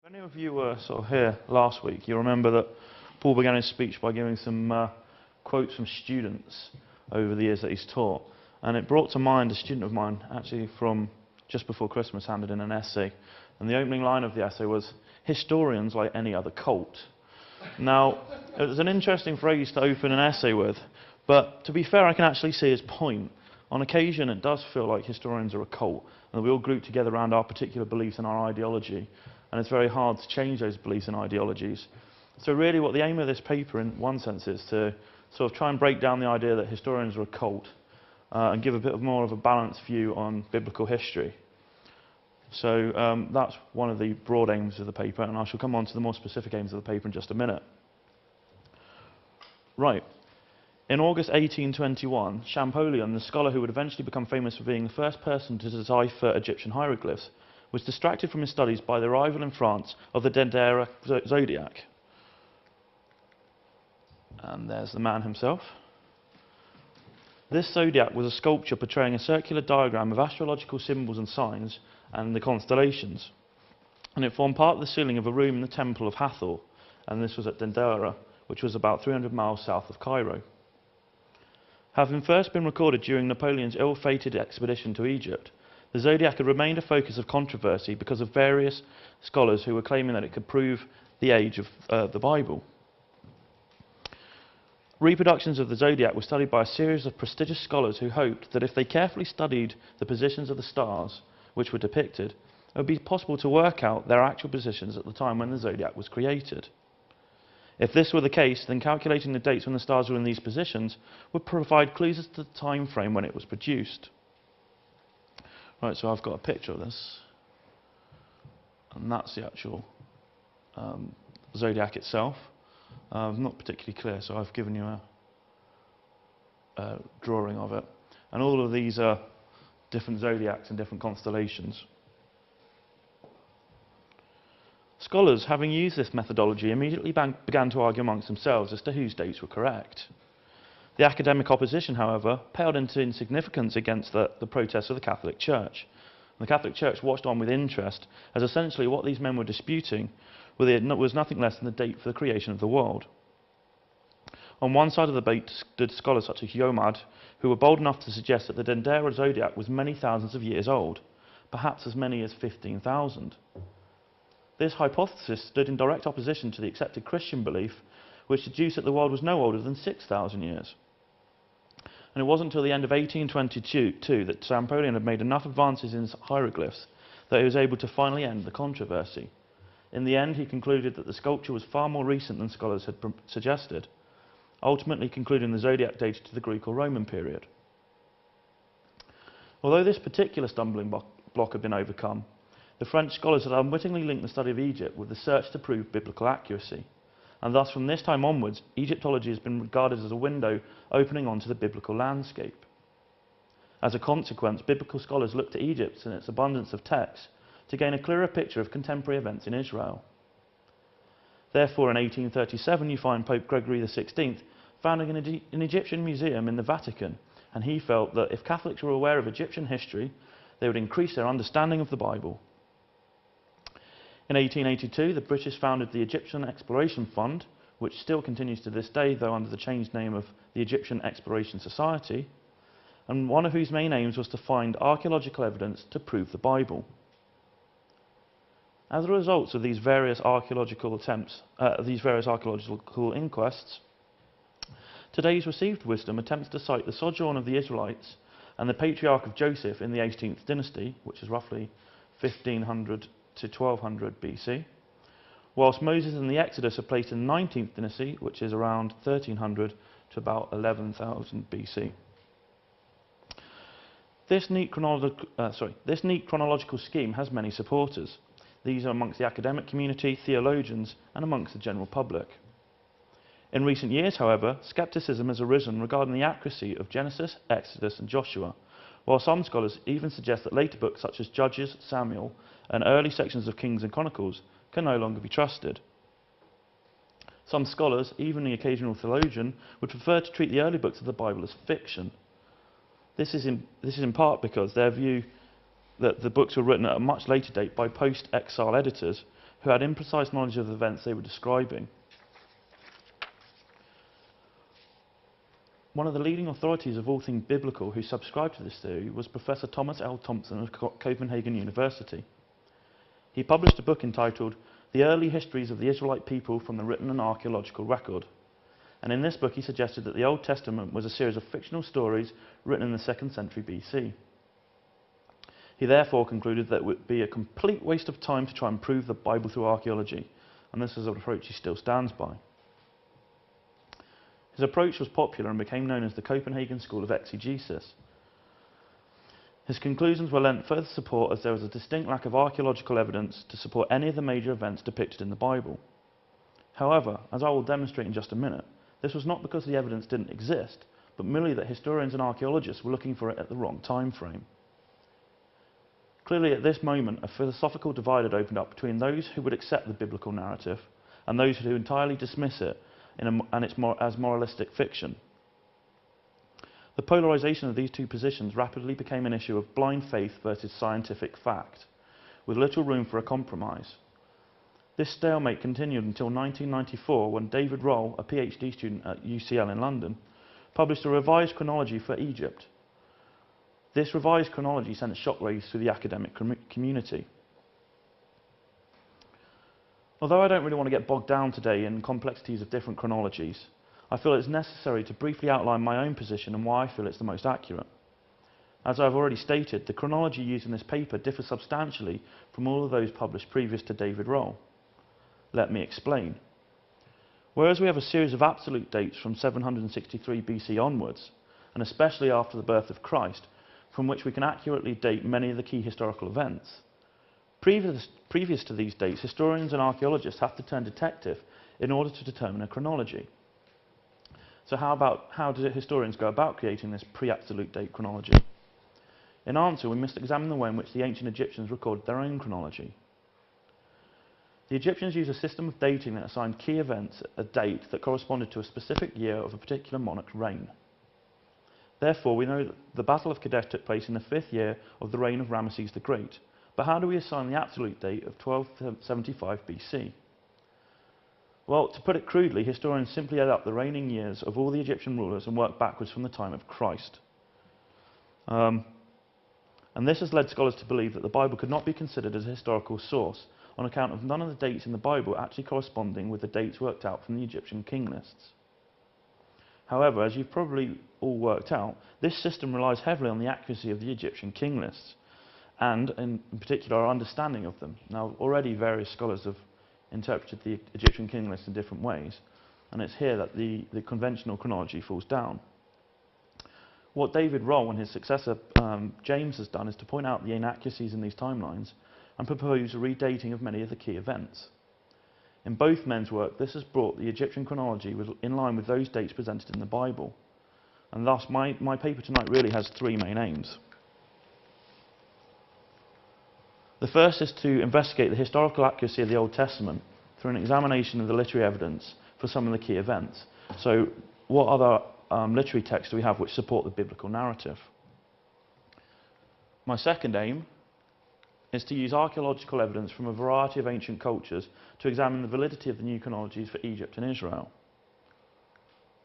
If any of you were sort of here last week, you remember that Paul began his speech by giving some quotes from students over the years that he's taught. And it brought to mind a student of mine, actually from just before Christmas, handed in an essay. And the opening line of the essay was, "Historians like any other cult." Now, it was an interesting phrase to open an essay with, but to be fair, I can actually see his point. On occasion, it does feel like historians are a cult, and we all group together around our particular beliefs and our ideology, and it's very hard to change those beliefs and ideologies. So really what the aim of this paper, in one sense, is to sort of try and break down the idea that historians are a cult, and give a bit more of a balanced view on biblical history. So that's one of the broad aims of the paper, and I shall come on to the more specific aims of the paper in just a minute. Right. In August 1821, Champollion, the scholar who would eventually become famous for being the first person to decipher Egyptian hieroglyphs, was distracted from his studies by the arrival in France of the Dendera zodiac. And there's the man himself. This zodiac was a sculpture portraying a circular diagram of astrological symbols and signs and the constellations. And it formed part of the ceiling of a room in the temple of Hathor, and this was at Dendera, which was about 300 miles south of Cairo. Having first been recorded during Napoleon's ill-fated expedition to Egypt, the zodiac had remained a focus of controversy because of various scholars who were claiming that it could prove the age of the Bible. Reproductions of the zodiac were studied by a series of prestigious scholars who hoped that if they carefully studied the positions of the stars which were depicted, it would be possible to work out their actual positions at the time when the zodiac was created. If this were the case, then calculating the dates when the stars were in these positions would provide clues as to the time frame when it was produced. Right, so I've got a picture of this, and that's the actual zodiac itself. Not particularly clear, so I've given you a drawing of it. And all of these are different zodiacs and different constellations. Scholars, having used this methodology, immediately began to argue amongst themselves as to whose dates were correct. The academic opposition, however, paled into insignificance against the protests of the Catholic Church. The Catholic Church watched on with interest, as essentially what these men were disputing was nothing less than the date for the creation of the world. On one side of the debate stood scholars such as Jomard, who were bold enough to suggest that the Dendera zodiac was many thousands of years old, perhaps as many as 15,000. This hypothesis stood in direct opposition to the accepted Christian belief, which deduced that the world was no older than 6,000 years. And it wasn't until the end of 1822 that Champollion had made enough advances in hieroglyphs that he was able to finally end the controversy. In the end, he concluded that the sculpture was far more recent than scholars had suggested, ultimately concluding the zodiac dated to the Greek or Roman period. Although this particular stumbling block had been overcome, the French scholars had unwittingly linked the study of Egypt with the search to prove biblical accuracy, and thus from this time onwards, Egyptology has been regarded as a window opening onto the biblical landscape. As a consequence, biblical scholars looked to Egypt and its abundance of texts to gain a clearer picture of contemporary events in Israel. Therefore, in 1837, you find Pope Gregory XVI founding an Egyptian museum in the Vatican, and he felt that if Catholics were aware of Egyptian history, they would increase their understanding of the Bible. In 1882, the British founded the Egyptian Exploration Fund, which still continues to this day, though under the changed name of the Egyptian Exploration Society, and one of whose main aims was to find archaeological evidence to prove the Bible. As a result of these various archaeological inquests, today's received wisdom attempts to cite the sojourn of the Israelites and the patriarch of Joseph in the 18th dynasty, which is roughly 1500 to 1200 BC, whilst Moses and the Exodus are placed in the 19th dynasty, which is around 1300 to about 11,000 BC. This neat chronological scheme has many supporters. These are amongst the academic community, theologians, and amongst the general public. In recent years, however, skepticism has arisen regarding the accuracy of Genesis, Exodus, and Joshua, while some scholars even suggest that later books such as Judges, Samuel, and early sections of Kings and Chronicles can no longer be trusted. Some scholars, even the occasional theologian, would prefer to treat the early books of the Bible as fiction. This is in part because their view that the books were written at a much later date by post-exile editors who had imprecise knowledge of the events they were describing. One of the leading authorities of all things biblical who subscribed to this theory was Professor Thomas L. Thompson of Copenhagen University. He published a book entitled The Early Histories of the Israelite People from the Written and Archaeological Record. And in this book he suggested that the Old Testament was a series of fictional stories written in the 2nd century BC. He therefore concluded that it would be a complete waste of time to try and prove the Bible through archaeology, and this is an approach he still stands by. His approach was popular and became known as the Copenhagen School of Exegesis. His conclusions were lent further support as there was a distinct lack of archaeological evidence to support any of the major events depicted in the Bible. However, as I will demonstrate in just a minute, this was not because the evidence didn't exist, but merely that historians and archaeologists were looking for it at the wrong time frame. Clearly at this moment, a philosophical divide had opened up between those who would accept the biblical narrative and those who entirely dismiss it as moralistic fiction. The polarisation of these two positions rapidly became an issue of blind faith versus scientific fact, with little room for a compromise. This stalemate continued until 1994 when David Roll, a PhD student at UCL in London, published a revised chronology for Egypt. This revised chronology sent shockwaves through the academic community. Although I don't really want to get bogged down today in complexities of different chronologies, I feel it's necessary to briefly outline my own position and why I feel it's the most accurate. As I've already stated, the chronology used in this paper differs substantially from all of those published previous to David Roll. Let me explain. Whereas we have a series of absolute dates from 763 BC onwards, and especially after the birth of Christ, from which we can accurately date many of the key historical events. Previous to these dates, historians and archaeologists have to turn detective in order to determine a chronology. So how do historians go about creating this pre-absolute date chronology? In answer, we must examine the way in which the ancient Egyptians recorded their own chronology. The Egyptians used a system of dating that assigned key events a date that corresponded to a specific year of a particular monarch's reign. Therefore, we know that the Battle of Kadesh took place in the 5th year of the reign of Ramesses the Great. But how do we assign the absolute date of 1275 BC? Well, to put it crudely, historians simply add up the reigning years of all the Egyptian rulers and work backwards from the time of Christ. And this has led scholars to believe that the Bible could not be considered as a historical source on account of none of the dates in the Bible actually corresponding with the dates worked out from the Egyptian king lists. However, as you've probably all worked out, this system relies heavily on the accuracy of the Egyptian king lists, and in particular our understanding of them. Now, already various scholars have interpreted the Egyptian king lists in different ways, and it's here that the conventional chronology falls down. What David Roll and his successor James has done is to point out the inaccuracies in these timelines and propose a redating of many of the key events. In both men's work, this has brought the Egyptian chronology in line with those dates presented in the Bible, and thus my paper tonight really has three main aims. The first is to investigate the historical accuracy of the Old Testament through an examination of the literary evidence for some of the key events. So, what other literary texts do we have which support the biblical narrative? My second aim is to use archaeological evidence from a variety of ancient cultures to examine the validity of the new chronologies for Egypt and Israel.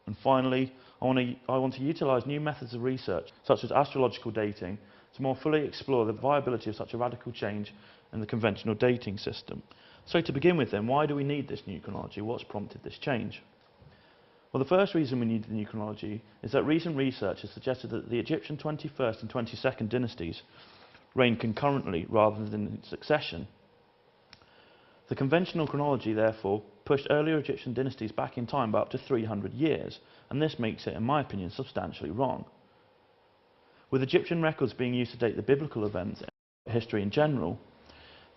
And finally, I want to utilise new methods of research, such as astrological dating, to more fully explore the viability of such a radical change in the conventional dating system. So to begin with then, why do we need this new chronology? What's prompted this change? Well, the first reason we need the new chronology is that recent research has suggested that the Egyptian 21st and 22nd dynasties reigned concurrently rather than in succession. The conventional chronology, therefore, pushed earlier Egyptian dynasties back in time by up to 300 years, and this makes it, in my opinion, substantially wrong. With Egyptian records being used to date the biblical events and history in general,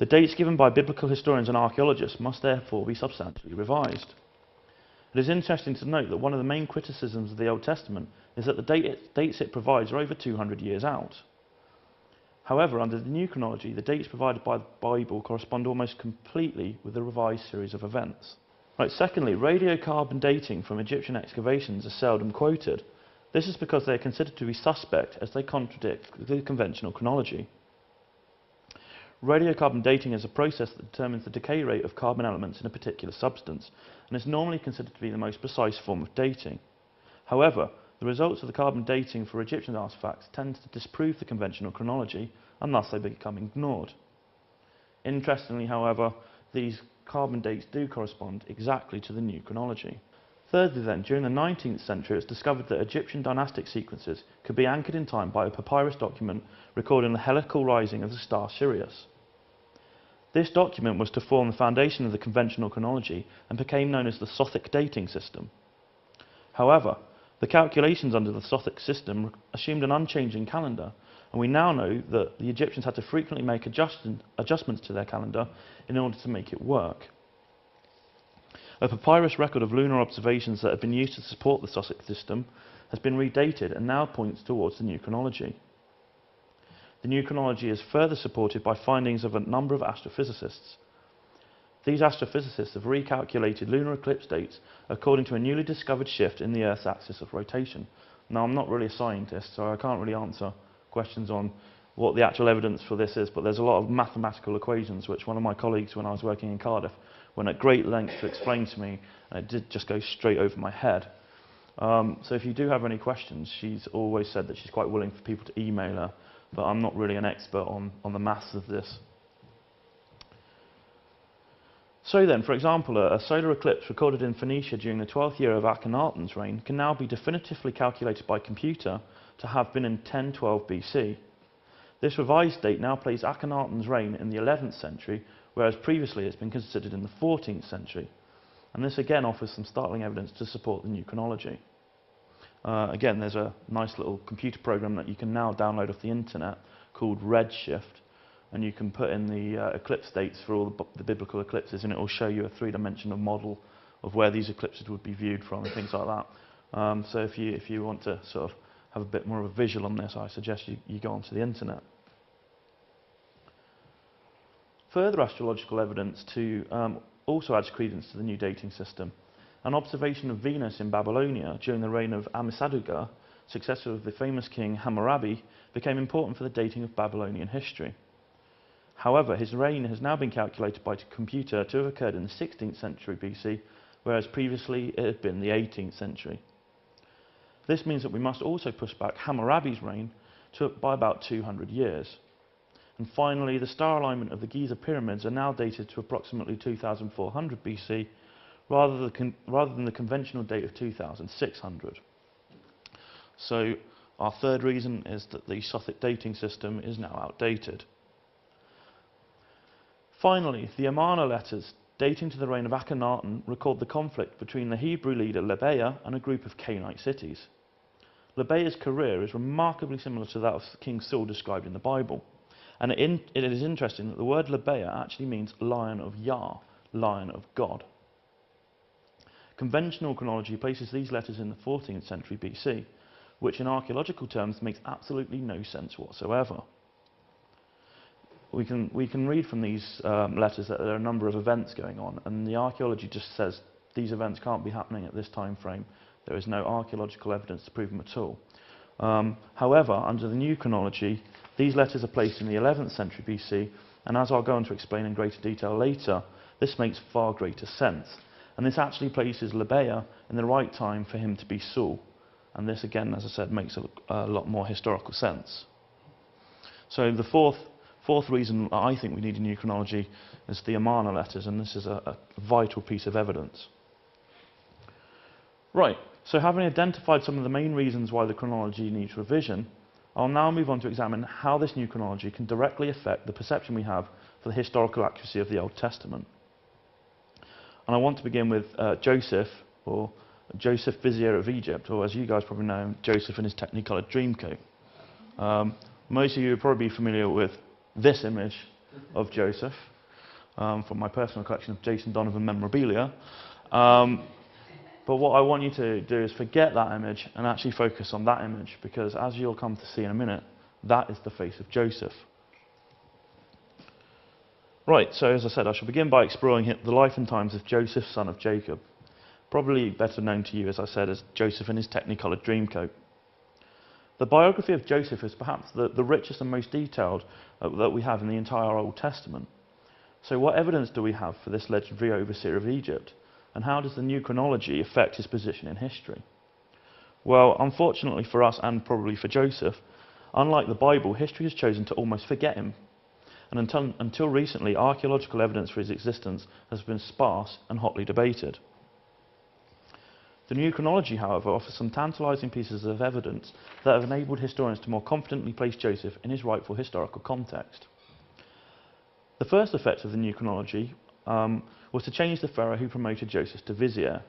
the dates given by biblical historians and archaeologists must therefore be substantially revised. It is interesting to note that one of the main criticisms of the Old Testament is that the dates it provides are over 200 years out. However, under the new chronology, the dates provided by the Bible correspond almost completely with the revised series of events. Right, secondly, radiocarbon dating from Egyptian excavations is seldom quoted. This is because they are considered to be suspect as they contradict the conventional chronology. Radiocarbon dating is a process that determines the decay rate of carbon elements in a particular substance, and is normally considered to be the most precise form of dating. However, the results of the carbon dating for Egyptian artefacts tend to disprove the conventional chronology, and thus they become ignored. Interestingly, however, these carbon dates do correspond exactly to the new chronology. Thirdly then, during the 19th century it was discovered that Egyptian dynastic sequences could be anchored in time by a papyrus document recording the helical rising of the star Sirius. This document was to form the foundation of the conventional chronology and became known as the Sothic dating system. However, the calculations under the Sothic system assumed an unchanging calendar, and we now know that the Egyptians had to frequently make adjustments to their calendar in order to make it work. A papyrus record of lunar observations that had been used to support the Sothic system has been redated and now points towards the new chronology. The new chronology is further supported by findings of a number of astrophysicists. These astrophysicists have recalculated lunar eclipse dates according to a newly discovered shift in the Earth's axis of rotation. Now, I'm not really a scientist, so I can't really answer questions on what the actual evidence for this is, but there's a lot of mathematical equations which one of my colleagues when I was working in Cardiff went at great length to explain to me, and it did just go straight over my head. So if you do have any questions, she's always said that she's quite willing for people to email her, but I'm not really an expert on the maths of this. So then, for example, a solar eclipse recorded in Phoenicia during the 12th year of Akhenaten's reign can now be definitively calculated by computer to have been in 1012 BC. This revised date now places Akhenaten's reign in the 11th century, whereas previously it's been considered in the 14th century. And this again offers some startling evidence to support the new chronology. Again, there's a nice little computer program that you can now download off the internet called Redshift, and you can put in the eclipse dates for all the biblical eclipses, and it will show you a three-dimensional model of where these eclipses would be viewed from and things like that. So if you want to sort of have a bit more of a visual on this, I suggest you go onto the internet. Further astrological evidence also adds credence to the new dating system. An observation of Venus in Babylonia during the reign of Ammisaduqa, successor of the famous king Hammurabi, became important for the dating of Babylonian history. However, his reign has now been calculated by a computer to have occurred in the 16th century BC, whereas previously it had been the 18th century. This means that we must also push back Hammurabi's reign by about 200 years. And finally, the star alignment of the Giza pyramids are now dated to approximately 2400 BC, rather than the conventional date of 2600. So our third reason is that the Sothic dating system is now outdated. Finally, the Amarna letters dating to the reign of Akhenaten record the conflict between the Hebrew leader Libeah and a group of Canaanite cities. Libeah's career is remarkably similar to that of King Saul described in the Bible. And it is interesting that the word Libeah actually means lion of Yah, lion of God. Conventional chronology places these letters in the 14th century BC, which in archaeological terms makes absolutely no sense whatsoever. We can read from these letters that there are a number of events going on, and the archaeology just says these events can't be happening at this time frame. There is no archaeological evidence to prove them at all. However, under the new chronology, these letters are placed in the 11th century BC, and as I'll go on to explain in greater detail later, this makes far greater sense. And this actually places Libeah in the right time for him to be Saul. And this again, as I said, makes a lot more historical sense. So the fourth reason I think we need a new chronology is the Amarna letters, and this is a vital piece of evidence. Right, so having identified some of the main reasons why the chronology needs revision, I'll now move on to examine how this new chronology can directly affect the perception we have for the historical accuracy of the Old Testament. And I want to begin with Joseph, or Joseph, Vizier of Egypt, or as you guys probably know him, Joseph in his Technicolor Dreamcoat. Most of you are probably familiar with this image of Joseph from my personal collection of Jason Donovan memorabilia. But what I want you to do is forget that image and actually focus on that image, because as you'll come to see in a minute, that is the face of Joseph. Right, so as I said, I shall begin by exploring the life and times of Joseph, son of Jacob, probably better known to you, as I said, as Joseph in his Technicolor Dreamcoat. The biography of Joseph is perhaps the richest and most detailed that we have in the entire Old Testament. So what evidence do we have for this legendary overseer of Egypt? And how does the new chronology affect his position in history? Well, unfortunately for us and probably for Joseph, unlike the Bible, history has chosen to almost forget him. And until recently, archaeological evidence for his existence has been sparse and hotly debated. The new chronology, however, offers some tantalising pieces of evidence that have enabled historians to more confidently place Joseph in his rightful historical context. The first effect of the new chronology was to change the pharaoh who promoted Joseph to vizier.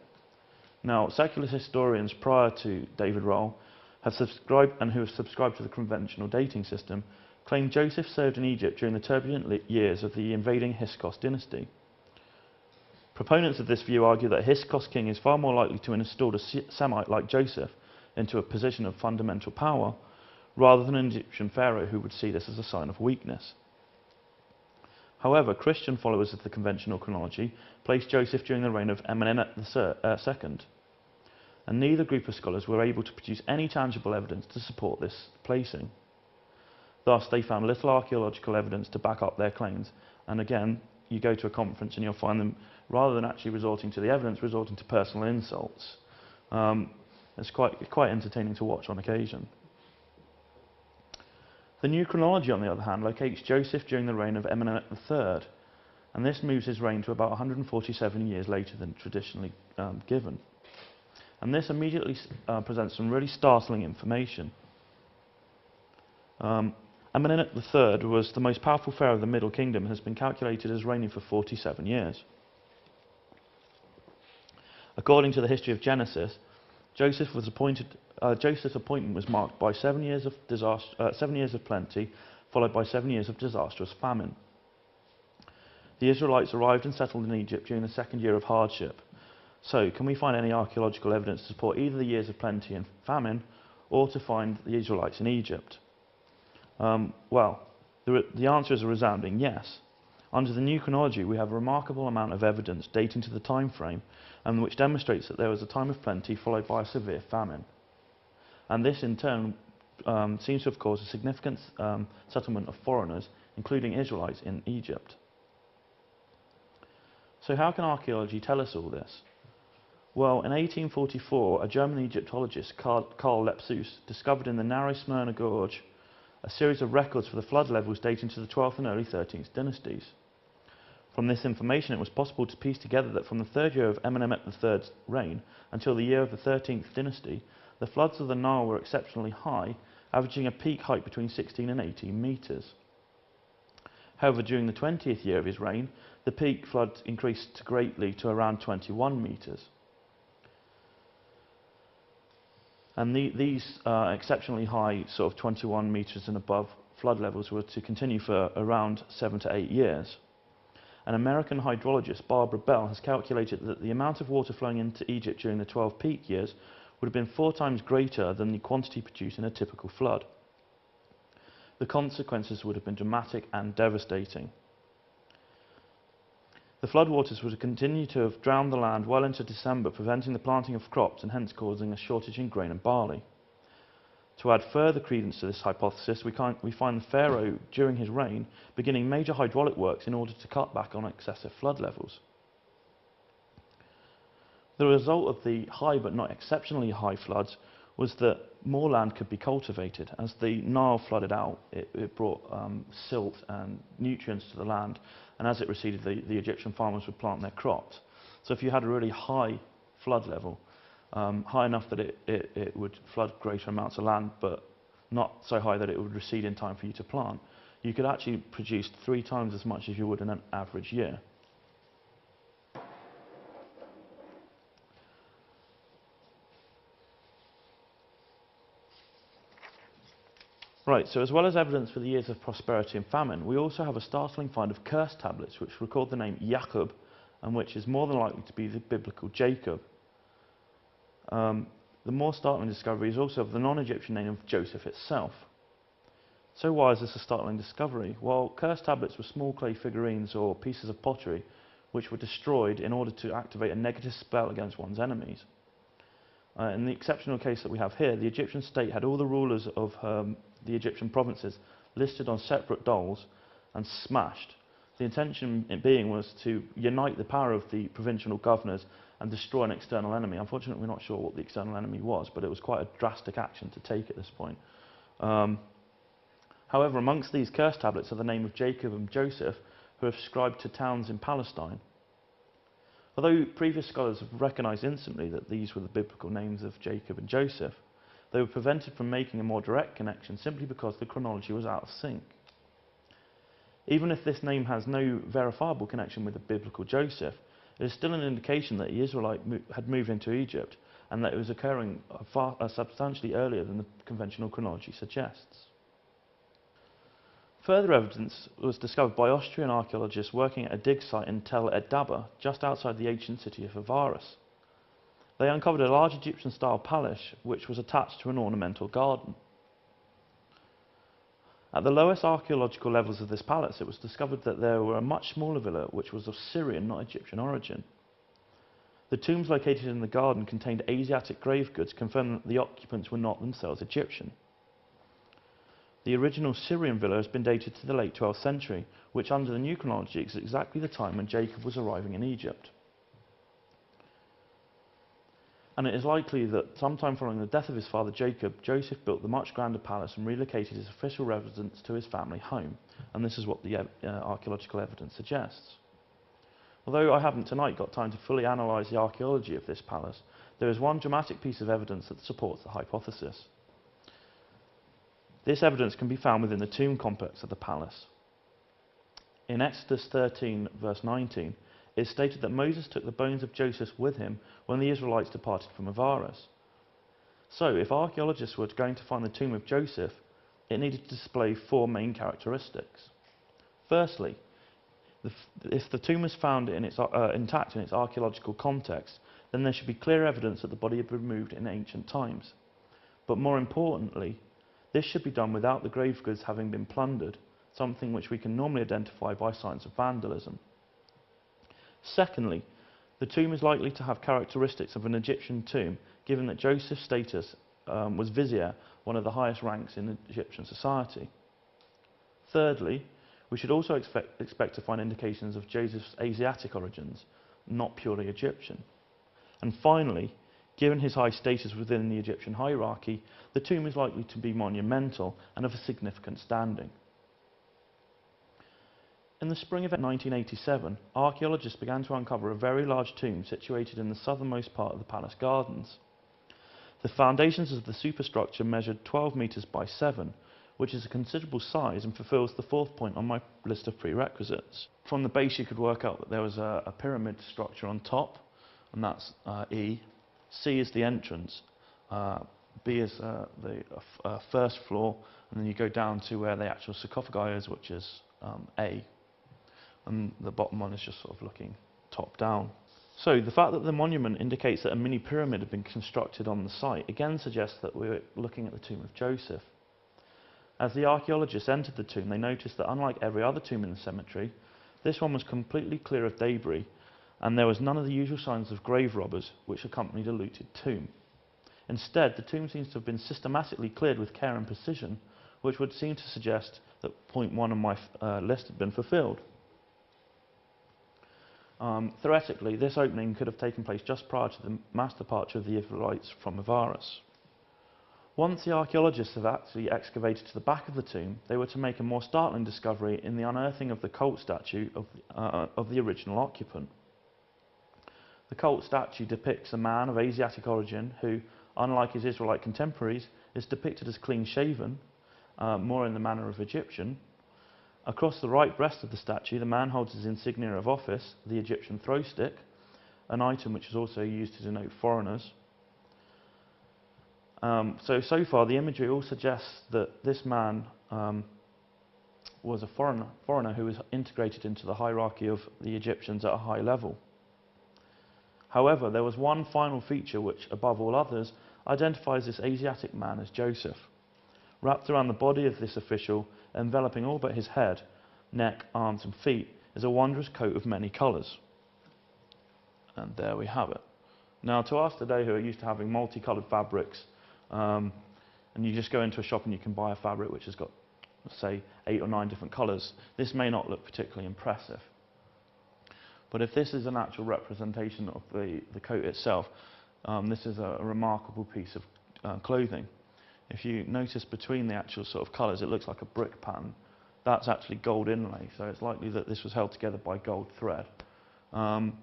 Now, secular historians prior to David Roll have subscribed to the conventional dating system claim Joseph served in Egypt during the turbulent years of the invading Hyksos dynasty. Proponents of this view argue that a Hyksos king is far more likely to install a Semite like Joseph into a position of fundamental power, rather than an Egyptian pharaoh who would see this as a sign of weakness. However, Christian followers of the conventional chronology placed Joseph during the reign of Amenemhet II, and neither group of scholars were able to produce any tangible evidence to support this placing. Thus, they found little archaeological evidence to back up their claims, and again, you go to a conference and you'll find them, rather than actually resorting to the evidence, resorting to personal insults. It's quite entertaining to watch on occasion. The new chronology, on the other hand, locates Joseph during the reign of Amenemhet III, and this moves his reign to about 147 years later than traditionally given. And this immediately presents some really startling information. Amenemhet III was the most powerful pharaoh of the Middle Kingdom and has been calculated as reigning for 47 years. According to the history of Genesis, Joseph's appointment was marked by 7 years of plenty, followed by 7 years of disastrous famine. The Israelites arrived and settled in Egypt during the second year of hardship. So, can we find any archaeological evidence to support either the years of plenty and famine, or to find the Israelites in Egypt? Well, the answer is a resounding yes. Under the new chronology, we have a remarkable amount of evidence dating to the time frame, and which demonstrates that there was a time of plenty followed by a severe famine. And this, in turn, seems to have caused a significant settlement of foreigners, including Israelites, in Egypt. So how can archaeology tell us all this? Well, in 1844, a German Egyptologist, Karl Lepsius, discovered in the narrow Smyrna Gorge a series of records for the flood levels dating to the 12th and early 13th dynasties. From this information, it was possible to piece together that from the third year of Amenemhet III's reign until the year of the 13th dynasty, the floods of the Nile were exceptionally high, averaging a peak height between 16 and 18 metres. However, during the 20th year of his reign, the peak flood increased greatly to around 21 metres. And these exceptionally high, sort of 21 metres and above flood levels were to continue for around 7 to 8 years. An American hydrologist, Barbara Bell, has calculated that the amount of water flowing into Egypt during the 12 peak years would have been 4 times greater than the quantity produced in a typical flood. The consequences would have been dramatic and devastating. The floodwaters would continue to have drowned the land well into December, preventing the planting of crops and hence causing a shortage in grain and barley. To add further credence to this hypothesis, we find the pharaoh, during his reign, beginning major hydraulic works in order to cut back on excessive flood levels. The result of the high but not exceptionally high floods was that more land could be cultivated. As the Nile flooded out, it brought silt and nutrients to the land, and as it receded, the Egyptian farmers would plant their crops. So if you had a really high flood level, high enough that it would flood greater amounts of land, but not so high that it would recede in time for you to plant, you could actually produce 3 times as much as you would in an average year. Right, so as well as evidence for the years of prosperity and famine, we also have a startling find of curse tablets which record the name Jacob, and which is more than likely to be the biblical Jacob. The more startling discovery is also of the non-Egyptian name of Joseph itself. So why is this a startling discovery? Well, curse tablets were small clay figurines or pieces of pottery which were destroyed in order to activate a negative spell against one's enemies. In the exceptional case that we have here, the Egyptian state had all the rulers of the Egyptian provinces listed on separate doles and smashed. The intention being was to unite the power of the provincial governors and destroy an external enemy. Unfortunately, we're not sure what the external enemy was, but it was quite a drastic action to take at this point. However, amongst these curse tablets are the name of Jacob and Joseph, who are ascribed to towns in Palestine. Although previous scholars have recognised instantly that these were the biblical names of Jacob and Joseph, they were prevented from making a more direct connection simply because the chronology was out of sync. Even if this name has no verifiable connection with the biblical Joseph, it is still an indication that the Israelite had moved into Egypt and that it was occurring substantially earlier than the conventional chronology suggests. Further evidence was discovered by Austrian archaeologists working at a dig site in Tel Ed-Dabba, just outside the ancient city of Avaris. They uncovered a large Egyptian-style palace which was attached to an ornamental garden. At the lowest archaeological levels of this palace, it was discovered that there were a much smaller villa which was of Syrian, not Egyptian origin. The tombs located in the garden contained Asiatic grave goods, confirming that the occupants were not themselves Egyptian. The original Syrian villa has been dated to the late 12th century, which under the new chronology is exactly the time when Jacob was arriving in Egypt. And it is likely that sometime following the death of his father Jacob, Joseph built the much grander palace and relocated his official residence to his family home, and this is what the archaeological evidence suggests. Although I haven't tonight got time to fully analyse the archaeology of this palace, there is one dramatic piece of evidence that supports the hypothesis. This evidence can be found within the tomb complex of the palace. In Exodus 13 verse 19, it is stated that Moses took the bones of Joseph with him when the Israelites departed from Avaris. So, if archaeologists were going to find the tomb of Joseph, it needed to display four main characteristics. Firstly, if the tomb was found intact in its archaeological context, then there should be clear evidence that the body had been removed in ancient times. But more importantly, this should be done without the grave goods having been plundered, something which we can normally identify by signs of vandalism. Secondly, the tomb is likely to have characteristics of an Egyptian tomb, given that Joseph's status was vizier, one of the highest ranks in Egyptian society. Thirdly, we should also expect to find indications of Joseph's Asiatic origins, not purely Egyptian. And finally, given his high status within the Egyptian hierarchy, the tomb is likely to be monumental and of a significant standing. In the spring of 1987, archaeologists began to uncover a very large tomb situated in the southernmost part of the palace gardens. The foundations of the superstructure measured 12 metres by 7, which is a considerable size and fulfills the fourth point on my list of prerequisites. From the base you could work out that there was a pyramid structure on top, and that's E. C is the entrance, B is the first floor, and then you go down to where the actual sarcophagi is, which is A. And the bottom one is just sort of looking top down. So the fact that the monument indicates that a mini pyramid had been constructed on the site again suggests that we're looking at the tomb of Joseph. As the archaeologists entered the tomb, they noticed that unlike every other tomb in the cemetery, this one was completely clear of debris, and there was none of the usual signs of grave robbers which accompanied a looted tomb. Instead, the tomb seems to have been systematically cleared with care and precision, which would seem to suggest that point 1 on my list had been fulfilled. Theoretically, this opening could have taken place just prior to the mass departure of the Israelites from Avaris. Once the archaeologists have actually excavated to the back of the tomb, they were to make a more startling discovery in the unearthing of the cult statue of the original occupant. The cult statue depicts a man of Asiatic origin who, unlike his Israelite contemporaries, is depicted as clean-shaven, more in the manner of Egyptian. Across the right breast of the statue, the man holds his insignia of office, the Egyptian throw stick, an item which is also used to denote foreigners. So far, the imagery all suggests that this man was a foreigner who was integrated into the hierarchy of the Egyptians at a high level. However, there was one final feature which, above all others, identifies this Asiatic man as Joseph. Wrapped around the body of this official, enveloping all but his head, neck, arms and feet, is a wondrous coat of many colours. And there we have it. Now, to us today who are used to having multicoloured fabrics, and you just go into a shop and you can buy a fabric which has got, say, 8 or 9 different colours, this may not look particularly impressive. But if this is an actual representation of the coat itself, this is a remarkable piece of clothing. If you notice between the actual sort of colours, it looks like a brick pattern. That's actually gold inlay, so it's likely that this was held together by gold thread. And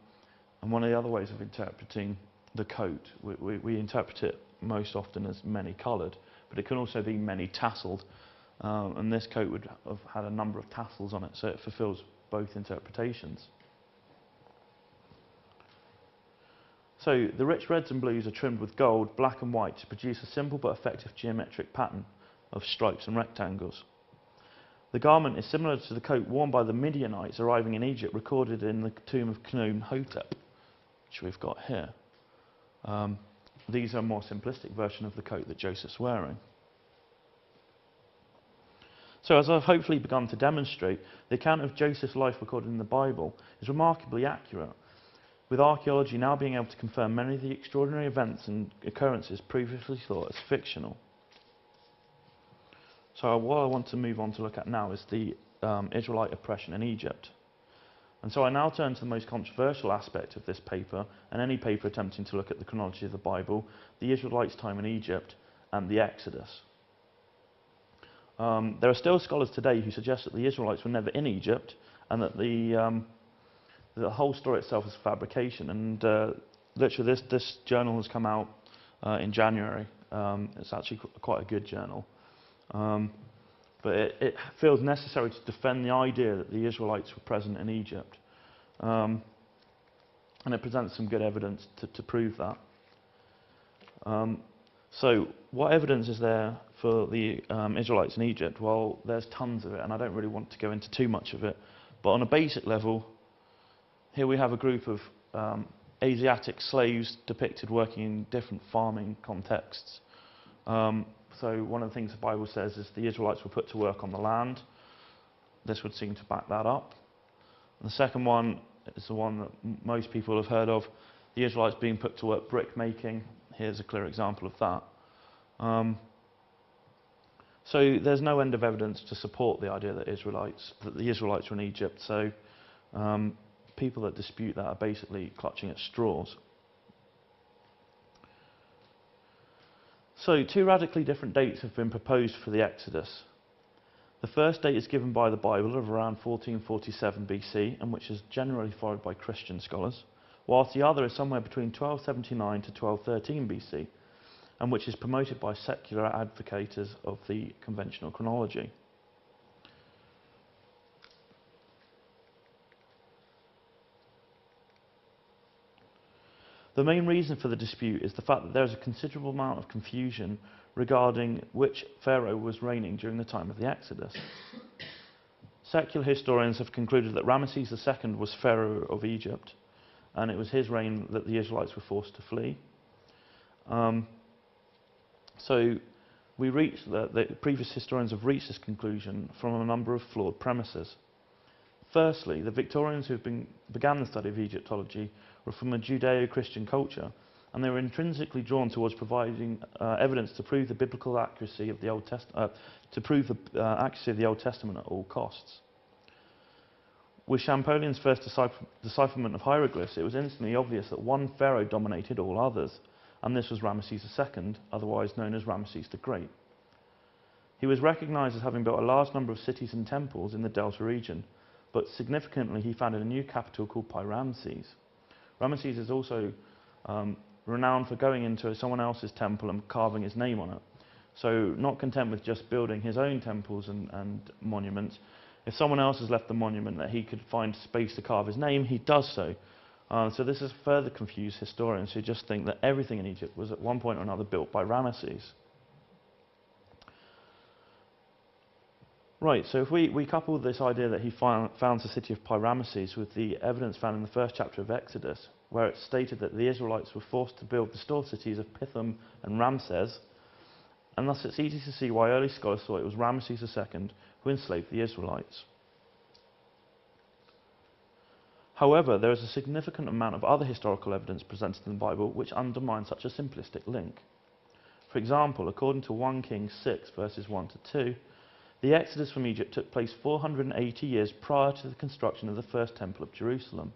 one of the other ways of interpreting the coat, we interpret it most often as many-coloured, but it can also be many-tasseled, and this coat would have had a number of tassels on it, so it fulfills both interpretations. So the rich reds and blues are trimmed with gold, black and white to produce a simple but effective geometric pattern of stripes and rectangles. The garment is similar to the coat worn by the Midianites arriving in Egypt, recorded in the tomb of Khnum-Hotep, which we've got here. These are a more simplistic version of the coat that Joseph's wearing. So as I've hopefully begun to demonstrate, the account of Joseph's life recorded in the Bible is remarkably accurate, with archaeology now being able to confirm many of the extraordinary events and occurrences previously thought as fictional. So what I want to move on to look at now is the Israelite oppression in Egypt. And so I now turn to the most controversial aspect of this paper, and any paper attempting to look at the chronology of the Bible, the Israelites' time in Egypt and the Exodus. There are still scholars today who suggest that the Israelites were never in Egypt, and that the whole story itself is a fabrication. And literally this journal has come out in January. It's actually quite a good journal. But it feels necessary to defend the idea that the Israelites were present in Egypt. And it presents some good evidence to prove that. So what evidence is there for the Israelites in Egypt? Well, there's tons of it, and I don't really want to go into too much of it. But on a basic level, here we have a group of Asiatic slaves depicted working in different farming contexts. So one of the things the Bible says is the Israelites were put to work on the land. This would seem to back that up. And the second one is the one that most people have heard of, the Israelites being put to work brick making. Here's a clear example of that. So there's no end of evidence to support the idea that the Israelites were in Egypt. So people that dispute that are basically clutching at straws. So 2 radically different dates have been proposed for the Exodus. The first date is given by the Bible of around 1447 BC, and which is generally followed by Christian scholars, whilst the other is somewhere between 1279 to 1213 BC, and which is promoted by secular advocates of the conventional chronology. The main reason for the dispute is the fact that there is a considerable amount of confusion regarding which pharaoh was reigning during the time of the Exodus. Secular historians have concluded that Ramesses II was pharaoh of Egypt, and it was his reign that the Israelites were forced to flee. So the previous historians have reached this conclusion from a number of flawed premises. Firstly, the Victorians who began the study of Egyptology were from a Judeo-Christian culture, and they were intrinsically drawn towards providing evidence to prove the biblical accuracy of the Old Testament, accuracy of the Old Testament at all costs. With Champollion's first decipherment of hieroglyphs, it was instantly obvious that one pharaoh dominated all others, and this was Ramesses II, otherwise known as Ramesses the Great. He was recognised as having built a large number of cities and temples in the Delta region, but significantly he founded a new capital called Pi-Ramses. Ramesses is also renowned for going into someone else's temple and carving his name on it. So not content with just building his own temples and monuments, if someone else has left the monument that he could find space to carve his name, he does so. So this has further confused historians who just think that everything in Egypt was at one point or another built by Ramesses. Right, so if we couple this idea that he founds the city of Pi-Ramesses with the evidence found in the first chapter of Exodus, where it's stated that the Israelites were forced to build the store cities of Pithom and Ramses, and thus it's easy to see why early scholars thought it was Ramesses II who enslaved the Israelites. However, there is a significant amount of other historical evidence presented in the Bible which undermines such a simplistic link. For example, according to 1 Kings 6 verses 1 to 2, the exodus from Egypt took place 480 years prior to the construction of the first temple of Jerusalem.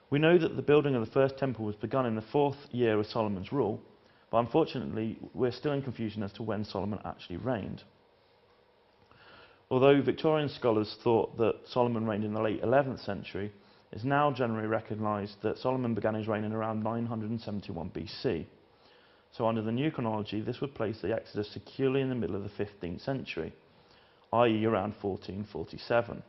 We know that the building of the first temple was begun in the 4th year of Solomon's rule, but unfortunately we're still in confusion as to when Solomon actually reigned. Although Victorian scholars thought that Solomon reigned in the late 11th century, it's now generally recognised that Solomon began his reign in around 971 BC. So under the new chronology, this would place the Exodus securely in the middle of the 15th century, i.e. around 1447.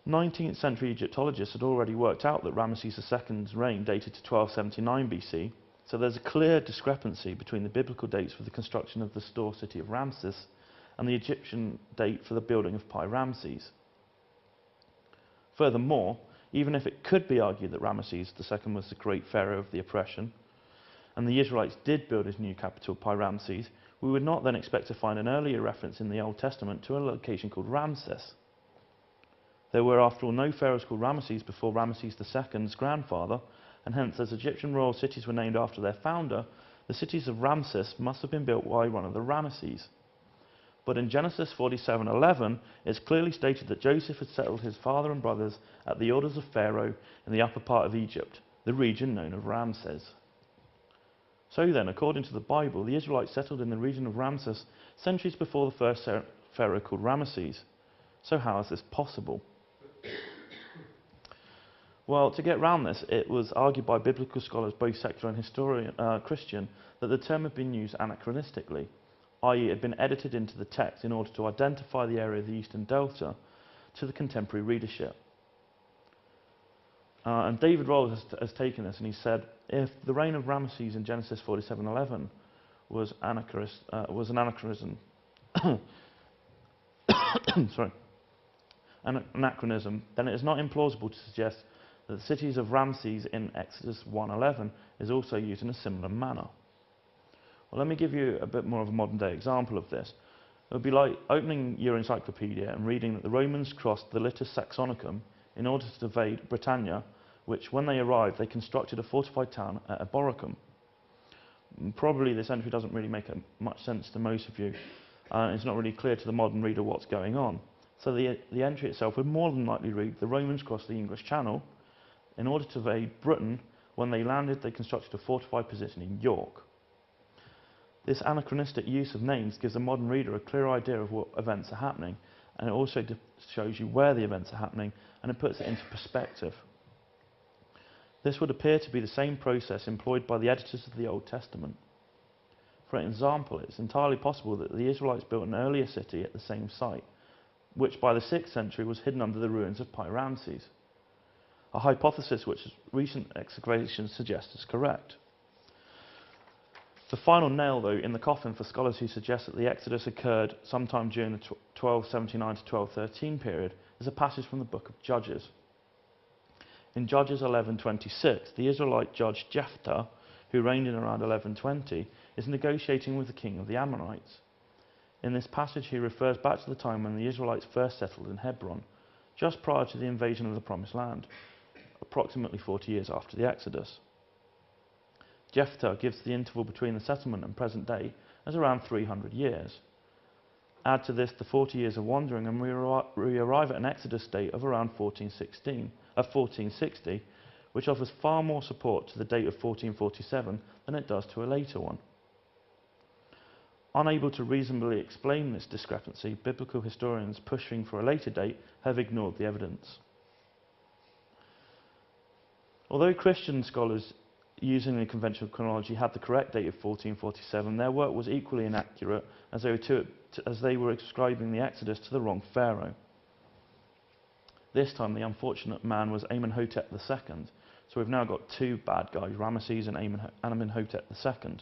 19th century Egyptologists had already worked out that Ramesses II's reign dated to 1279 BC, so there's a clear discrepancy between the biblical dates for the construction of the store city of Ramses and the Egyptian date for the building of Pi Ramses. Furthermore, even if it could be argued that Ramesses II was the great pharaoh of the oppression, and the Israelites did build his new capital, Pi Ramses, we would not then expect to find an earlier reference in the Old Testament to a location called Ramses. There were, after all, no pharaohs called Ramesses before Ramesses II's grandfather, and hence, as Egyptian royal cities were named after their founder, the cities of Ramses must have been built by one of the Ramesses. But in Genesis 47:11, it's clearly stated that Joseph had settled his father and brothers at the orders of Pharaoh in the upper part of Egypt, the region known as Ramses. So then, according to the Bible, the Israelites settled in the region of Ramses centuries before the first pharaoh called Ramesses. So how is this possible? Well, to get round this, it was argued by biblical scholars, both secular and Christian, that the term had been used anachronistically, i.e. it had been edited into the text in order to identify the area of the Eastern Delta to the contemporary readership. And David Rolls has taken this and he said, if the reign of Ramesses in Genesis 47:11 was an anachronism, sorry, an anachronism, then it is not implausible to suggest that the cities of Ramses in Exodus 1:11 is also used in a similar manner. Well, let me give you a bit more of a modern day example of this. It would be like opening your encyclopedia and reading that the Romans crossed the Litus Saxonicum in order to invade Britannia, which when they arrived they constructed a fortified town at Eboracum. Probably this entry doesn't really make much sense to most of you. It's not really clear to the modern reader what's going on. So the entry itself would more than likely read, the Romans crossed the English Channel in order to invade Britain. When they landed, they constructed a fortified position in York. This anachronistic use of names gives the modern reader a clear idea of what events are happening, and it also shows you where the events are happening, and it puts it into perspective. This would appear to be the same process employed by the editors of the Old Testament. For example, it's entirely possible that the Israelites built an earlier city at the same site, which by the 6th century was hidden under the ruins of Pi Ramses, a hypothesis which recent excavations suggest is correct. The final nail, though, in the coffin for scholars who suggest that the Exodus occurred sometime during the 1279 to 1213 period is a passage from the book of Judges. In Judges 11:26, the Israelite judge Jephthah, who reigned in around 1120, is negotiating with the king of the Ammonites. In this passage, he refers back to the time when the Israelites first settled in Hebron, just prior to the invasion of the Promised Land, approximately 40 years after the Exodus. Jephthah gives the interval between the settlement and present day as around 300 years. Add to this the 40 years of wandering and we arrive at an Exodus date of around 1460, which offers far more support to the date of 1447 than it does to a later one. Unable to reasonably explain this discrepancy, biblical historians pushing for a later date have ignored the evidence. Although Christian scholars using the conventional chronology had the correct date of 1447, their work was equally inaccurate as they were ascribing the Exodus to the wrong pharaoh. This time the unfortunate man was Amenhotep II, so we've now got two bad guys, Ramesses and Amenhotep II.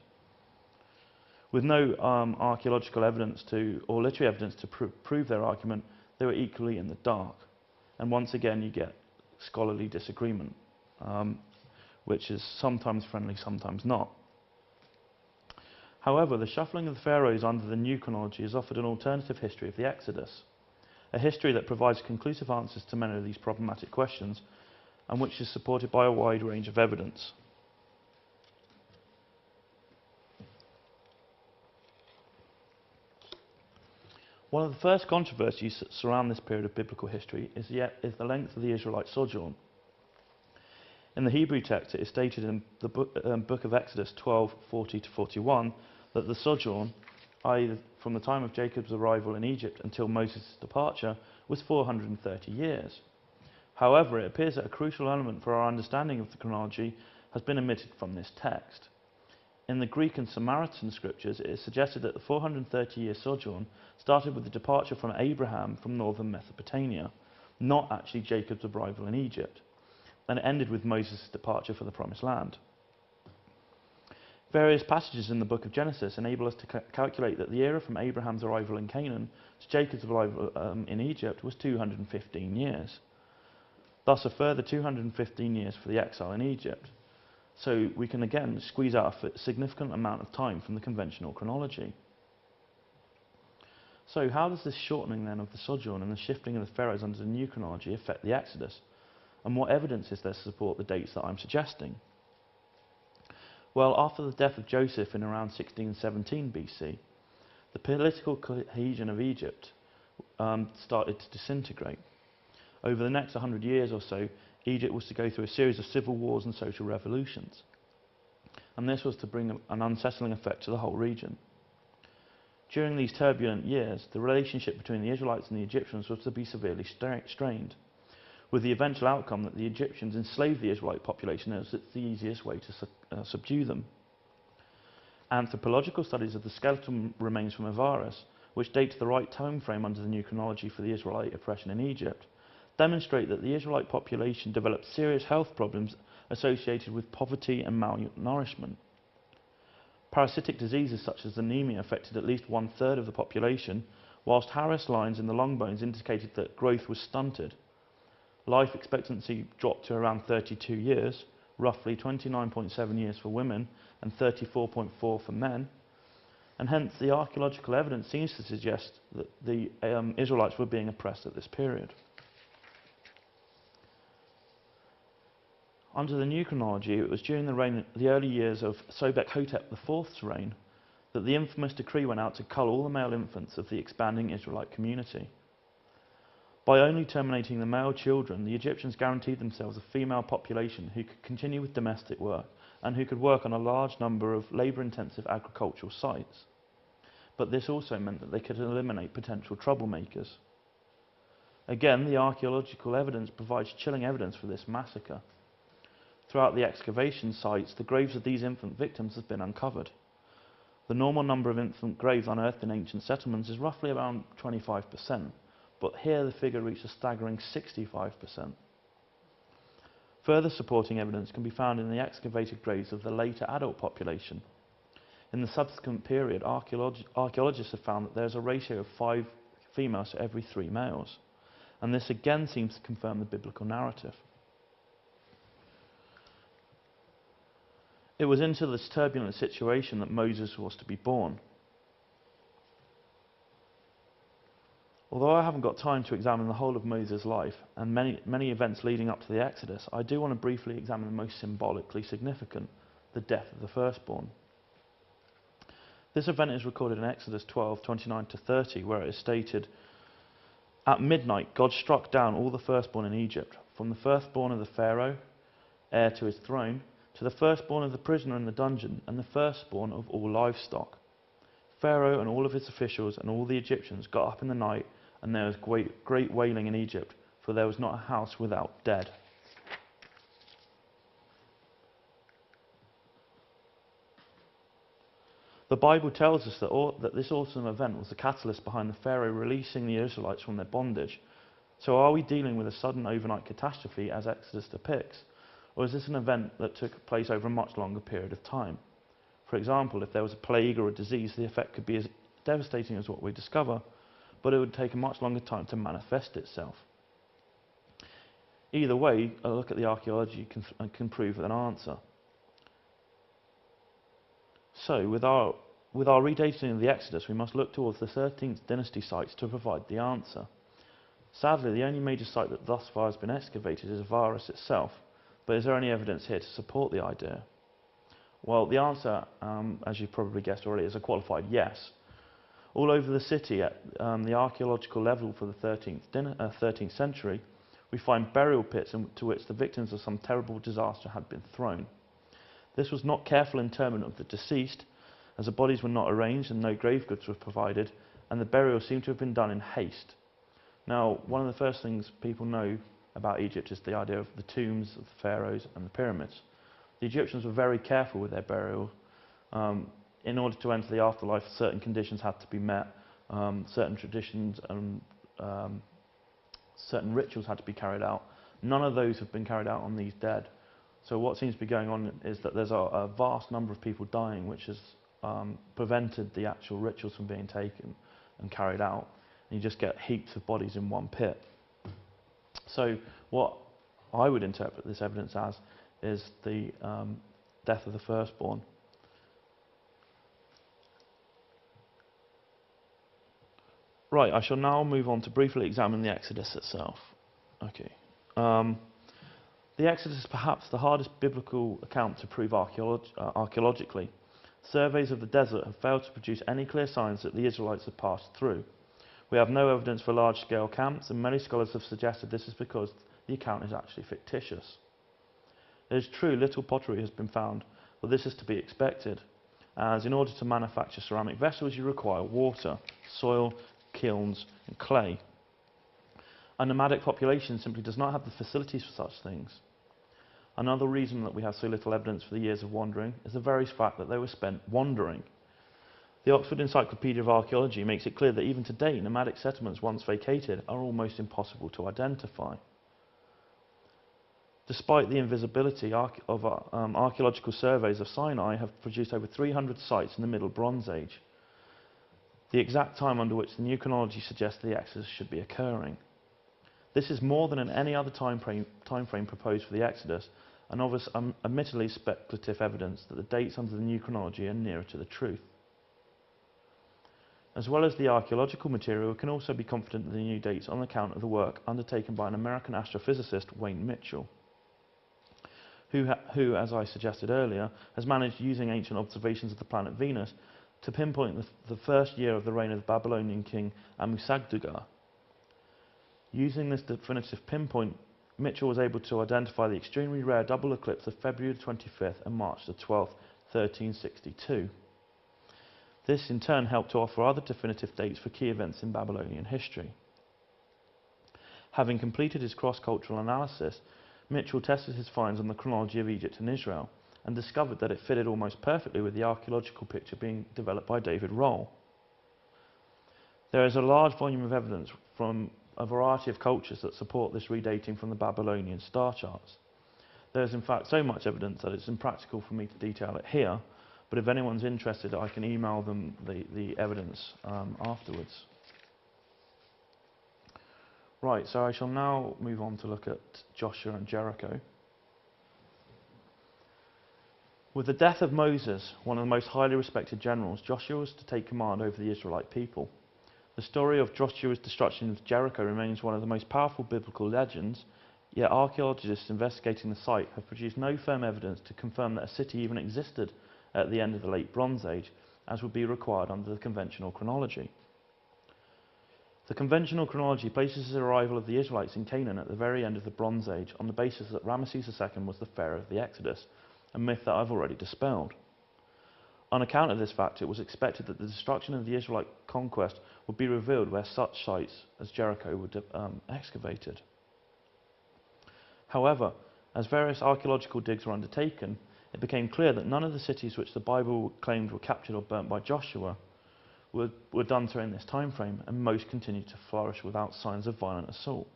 With no archaeological evidence or literary evidence to prove their argument, they were equally in the dark. And once again you get scholarly disagreement, which is sometimes friendly, sometimes not. However, the shuffling of the pharaohs under the new chronology has offered an alternative history of the Exodus. a history that provides conclusive answers to many of these problematic questions and which is supported by a wide range of evidence. One of the first controversies that surround this period of biblical history is the length of the Israelite sojourn. In the Hebrew text, it is stated in the book of Exodus 12:40-41 that the sojourn, i.e. from the time of Jacob's arrival in Egypt until Moses' departure, was 430 years. However, it appears that a crucial element for our understanding of the chronology has been omitted from this text. In the Greek and Samaritan scriptures, it is suggested that the 430-year sojourn started with the departure from Abraham from northern Mesopotamia, not actually Jacob's arrival in Egypt, and it ended with Moses' departure for the Promised Land. Various passages in the book of Genesis enable us to calculate that the era from Abraham's arrival in Canaan to Jacob's arrival in Egypt was 215 years. Thus a further 215 years for the exile in Egypt. So we can again squeeze out a significant amount of time from the conventional chronology. So how does this shortening then of the sojourn and the shifting of the pharaohs under the new chronology affect the Exodus? And what evidence is there to support the dates that I'm suggesting? Well, after the death of Joseph in around 1617 BC, the political cohesion of Egypt started to disintegrate. Over the next 100 years or so, Egypt was to go through a series of civil wars and social revolutions. And this was to bring an unsettling effect to the whole region. During these turbulent years, the relationship between the Israelites and the Egyptians was to be severely strained, with the eventual outcome that the Egyptians enslaved the Israelite population as it's the easiest way to subdue them. Anthropological studies of the skeletal remains from Avaris, which date to the right time frame under the new chronology for the Israelite oppression in Egypt, demonstrate that the Israelite population developed serious health problems associated with poverty and malnourishment. Parasitic diseases such as anemia affected at least 1/3 of the population, whilst Harris lines in the long bones indicated that growth was stunted. Life expectancy dropped to around 32 years, roughly 29.7 years for women and 34.4 for men, and hence the archaeological evidence seems to suggest that the Israelites were being oppressed at this period. Under the new chronology, it was during the early years of Sobek-Hotep IV's reign that the infamous decree went out to cull all the male infants of the expanding Israelite community. By only terminating the male children, the Egyptians guaranteed themselves a female population who could continue with domestic work and who could work on a large number of labour-intensive agricultural sites. But this also meant that they could eliminate potential troublemakers. Again, the archaeological evidence provides chilling evidence for this massacre. Throughout the excavation sites, the graves of these infant victims have been uncovered. The normal number of infant graves unearthed in ancient settlements is roughly around 25%, but here the figure reached a staggering 65%. Further supporting evidence can be found in the excavated graves of the later adult population. In the subsequent period, archaeologists have found that there is a ratio of 5 females to every 3 males, and this again seems to confirm the biblical narrative. It was into this turbulent situation that Moses was to be born. Although I haven't got time to examine the whole of Moses' life and many events leading up to the Exodus, I do want to briefly examine the most symbolically significant, the death of the firstborn. This event is recorded in Exodus 12:29-30, where it is stated, "At midnight God struck down all the firstborn in Egypt, from the firstborn of the Pharaoh, heir to his throne, to the firstborn of the prisoner in the dungeon, and the firstborn of all livestock. Pharaoh and all of his officials and all the Egyptians got up in the night, and there was great wailing in Egypt, for there was not a house without dead." The Bible tells us that this awesome event was the catalyst behind the Pharaoh releasing the Israelites from their bondage. So are we dealing with a sudden overnight catastrophe as Exodus depicts? Or is this an event that took place over a much longer period of time? For example, if there was a plague or a disease, the effect could be as devastating as what we discover, but it would take a much longer time to manifest itself. Either way, a look at the archaeology can prove an answer. So, with our redating of the Exodus, we must look towards the 13th dynasty sites to provide the answer. Sadly, the only major site that thus far has been excavated is Avaris itself, but is there any evidence here to support the idea? Well, the answer, as you've probably guessed already, is a qualified yes. All over the city at the archaeological level for the 13th century, we find burial pits into which the victims of some terrible disaster had been thrown. This was not careful interment of the deceased, as the bodies were not arranged and no grave goods were provided, and the burial seemed to have been done in haste. Now, one of the first things people know about Egypt is the idea of the tombs of the pharaohs and the pyramids. The Egyptians were very careful with their burial. In order to enter the afterlife, certain conditions had to be met, certain traditions and certain rituals had to be carried out. None of those have been carried out on these dead. So what seems to be going on is that there's a vast number of people dying, which has prevented the actual rituals from being taken and carried out. And you just get heaps of bodies in one pit. So what I would interpret this evidence as is the death of the firstborn. Right, I shall now move on to briefly examine the Exodus itself. Okay. The Exodus is perhaps the hardest biblical account to prove archaeologically. Surveys of the desert have failed to produce any clear signs that the Israelites have passed through. We have no evidence for large-scale camps, and many scholars have suggested this is because the account is actually fictitious. It is true little pottery has been found, but this is to be expected, as in order to manufacture ceramic vessels you require water, soil, kilns and clay. A nomadic population simply does not have the facilities for such things. Another reason that we have so little evidence for the years of wandering is the very fact that they were spent wandering. The Oxford Encyclopedia of Archaeology makes it clear that even today nomadic settlements once vacated are almost impossible to identify. Despite the invisibility of archaeological surveys of Sinai have produced over 300 sites in the Middle Bronze Age, the exact time under which the new chronology suggests the Exodus should be occurring. This is more than in any other time frame proposed for the Exodus, and offers admittedly speculative evidence that the dates under the new chronology are nearer to the truth. As well as the archaeological material, we can also be confident in the new dates on account of the work undertaken by an American astrophysicist, Wayne Mitchell, who, as I suggested earlier, has managed, using ancient observations of the planet Venus, to pinpoint the first year of the reign of the Babylonian king Ammusagdugar. Using this definitive pinpoint, Mitchell was able to identify the extremely rare double eclipse of February 25th and March 12th, 1362. This in turn helped to offer other definitive dates for key events in Babylonian history. Having completed his cross-cultural analysis, Mitchell tested his finds on the chronology of Egypt and Israel, and discovered that it fitted almost perfectly with the archaeological picture being developed by David Roll. There is a large volume of evidence from a variety of cultures that support this redating from the Babylonian star charts. There is in fact so much evidence that it's impractical for me to detail it here, but if anyone's interested I can email them the evidence afterwards. Right, so I shall now move on to look at Joshua and Jericho. With the death of Moses, one of the most highly respected generals, Joshua was to take command over the Israelite people. The story of Joshua's destruction of Jericho remains one of the most powerful biblical legends, yet archaeologists investigating the site have produced no firm evidence to confirm that a city even existed at the end of the Late Bronze Age, as would be required under the conventional chronology. The conventional chronology places the arrival of the Israelites in Canaan at the very end of the Bronze Age on the basis that Ramesses II was the pharaoh of the Exodus, a myth that I've already dispelled. On account of this fact, it was expected that the destruction of the Israelite conquest would be revealed where such sites as Jericho were excavated. However, as various archaeological digs were undertaken, it became clear that none of the cities which the Bible claimed were captured or burnt by Joshua were done during this time frame, and most continued to flourish without signs of violent assault.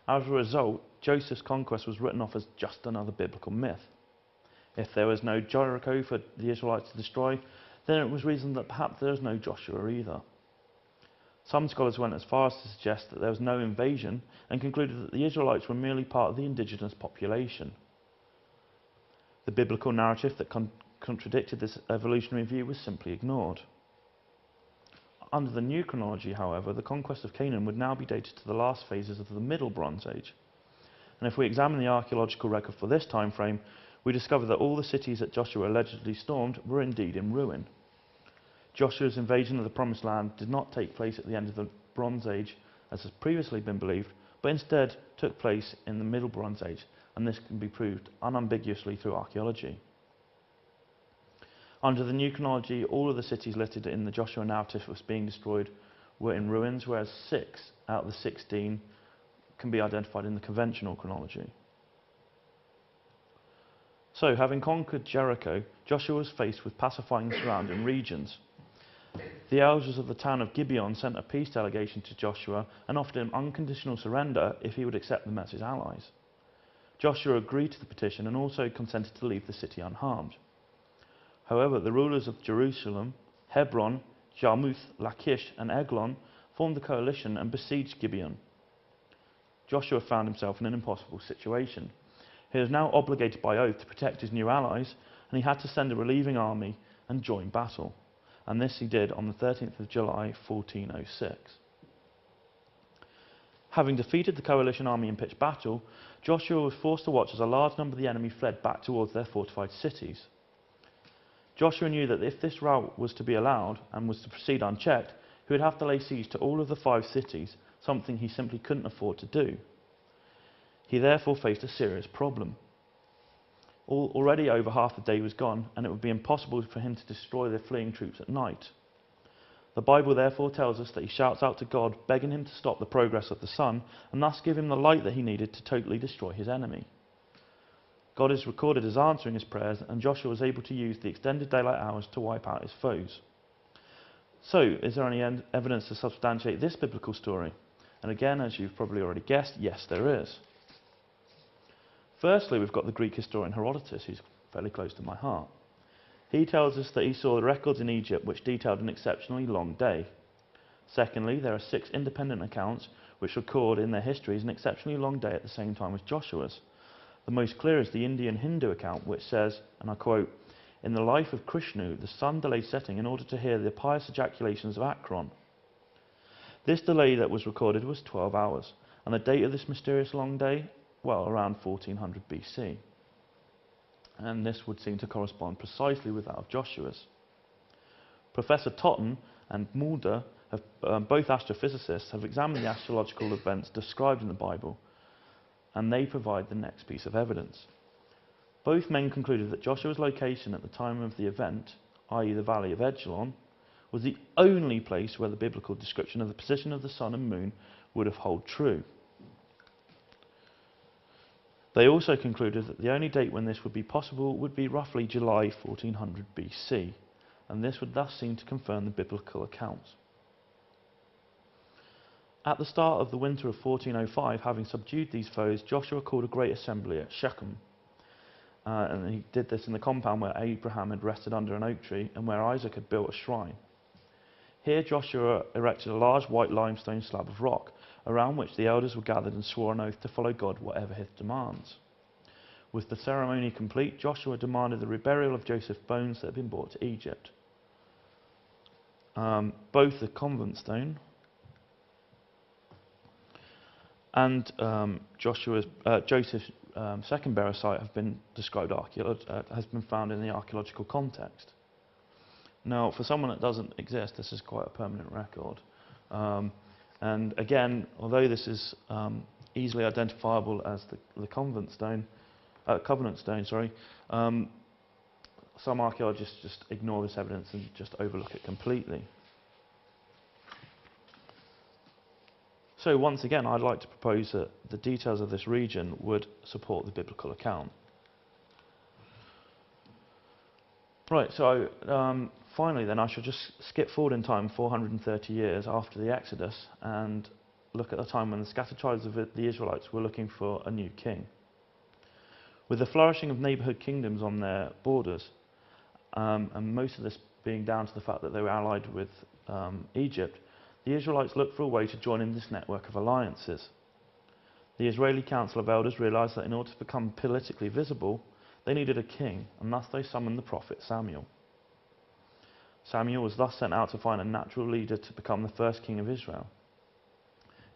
As a result, Joseph's conquest was written off as just another biblical myth. If there was no Jericho for the Israelites to destroy, then it was reasoned that perhaps there was no Joshua either. Some scholars went as far as to suggest that there was no invasion, and concluded that the Israelites were merely part of the indigenous population. The biblical narrative that contradicted this evolutionary view was simply ignored. Under the new chronology, however, the conquest of Canaan would now be dated to the last phases of the Middle Bronze Age. And if we examine the archaeological record for this time frame, we discover that all the cities that Joshua allegedly stormed were indeed in ruin. Joshua's invasion of the Promised Land did not take place at the end of the Bronze Age, as has previously been believed, but instead took place in the Middle Bronze Age, and this can be proved unambiguously through archaeology. Under the new chronology, all of the cities listed in the Joshua narrative as being destroyed were in ruins, whereas 6 out of the 16 can be identified in the conventional chronology. So, having conquered Jericho, Joshua was faced with pacifying the surrounding regions. The elders of the town of Gibeon sent a peace delegation to Joshua and offered him unconditional surrender if he would accept them as his allies. Joshua agreed to the petition and also consented to leave the city unharmed. However, the rulers of Jerusalem, Hebron, Jarmuth, Lachish and Eglon formed a coalition and besieged Gibeon. Joshua found himself in an impossible situation. He was now obligated by oath to protect his new allies, and he had to send a relieving army and join battle. And this he did on the 13th of July, 1406. Having defeated the coalition army in pitched battle, Joshua was forced to watch as a large number of the enemy fled back towards their fortified cities. Joshua knew that if this rout was to be allowed and was to proceed unchecked, he would have to lay siege to all of the 5 cities, something he simply couldn't afford to do. He therefore faced a serious problem. Already over half the day was gone, and it would be impossible for him to destroy the fleeing troops at night. The Bible therefore tells us that he shouts out to God, begging him to stop the progress of the sun, and thus give him the light that he needed to totally destroy his enemy. God is recorded as answering his prayers, and Joshua was able to use the extended daylight hours to wipe out his foes. So, is there any evidence to substantiate this biblical story? And again, as you've probably already guessed, yes, there is. Firstly, we've got the Greek historian Herodotus, who's fairly close to my heart. He tells us that he saw the records in Egypt which detailed an exceptionally long day. Secondly, there are 6 independent accounts which record in their histories an exceptionally long day at the same time as Joshua's. The most clear is the Indian Hindu account, which says, and I quote, "In the life of Krishnu, the sun delayed setting in order to hear the pious ejaculations of Akron." This delay that was recorded was 12 hours, and the date of this mysterious long day, well, around 1400 BC. And this would seem to correspond precisely with that of Joshua's. Professor Totten and Mulder, both astrophysicists, have examined the astrological events described in the Bible, and they provide the next piece of evidence. Both men concluded that Joshua's location at the time of the event, i.e. the Valley of Edgelon, was the only place where the biblical description of the position of the sun and moon would have held true. They also concluded that the only date when this would be possible would be roughly July 1400 BC, and this would thus seem to confirm the biblical accounts. At the start of the winter of 1405, having subdued these foes, Joshua called a great assembly at Shechem. And he did this in the compound where Abraham had rested under an oak tree and where Isaac had built a shrine. Here Joshua erected a large white limestone slab of rock, around which the elders were gathered and swore an oath to follow God whatever his demands. With the ceremony complete, Joshua demanded the reburial of Joseph's bones that had been brought to Egypt. Both the convent stone and Joseph's second burial site have been described has been found in the archaeological context. Now, for someone that doesn't exist, this is quite a permanent record. And again, although this is easily identifiable as the covenant stone, some archaeologists just ignore this evidence and just overlook it completely. So once again, I'd like to propose that the details of this region would support the biblical account. Right, so finally then I shall just skip forward in time 430 years after the Exodus and look at the time when the scattered tribes of the Israelites were looking for a new king. With the flourishing of neighbourhood kingdoms on their borders, and most of this being down to the fact that they were allied with Egypt, the Israelites looked for a way to join in this network of alliances. The Israeli Council of Elders realised that in order to become politically visible, they needed a king, and thus they summoned the prophet Samuel. Samuel was thus sent out to find a natural leader to become the first king of Israel.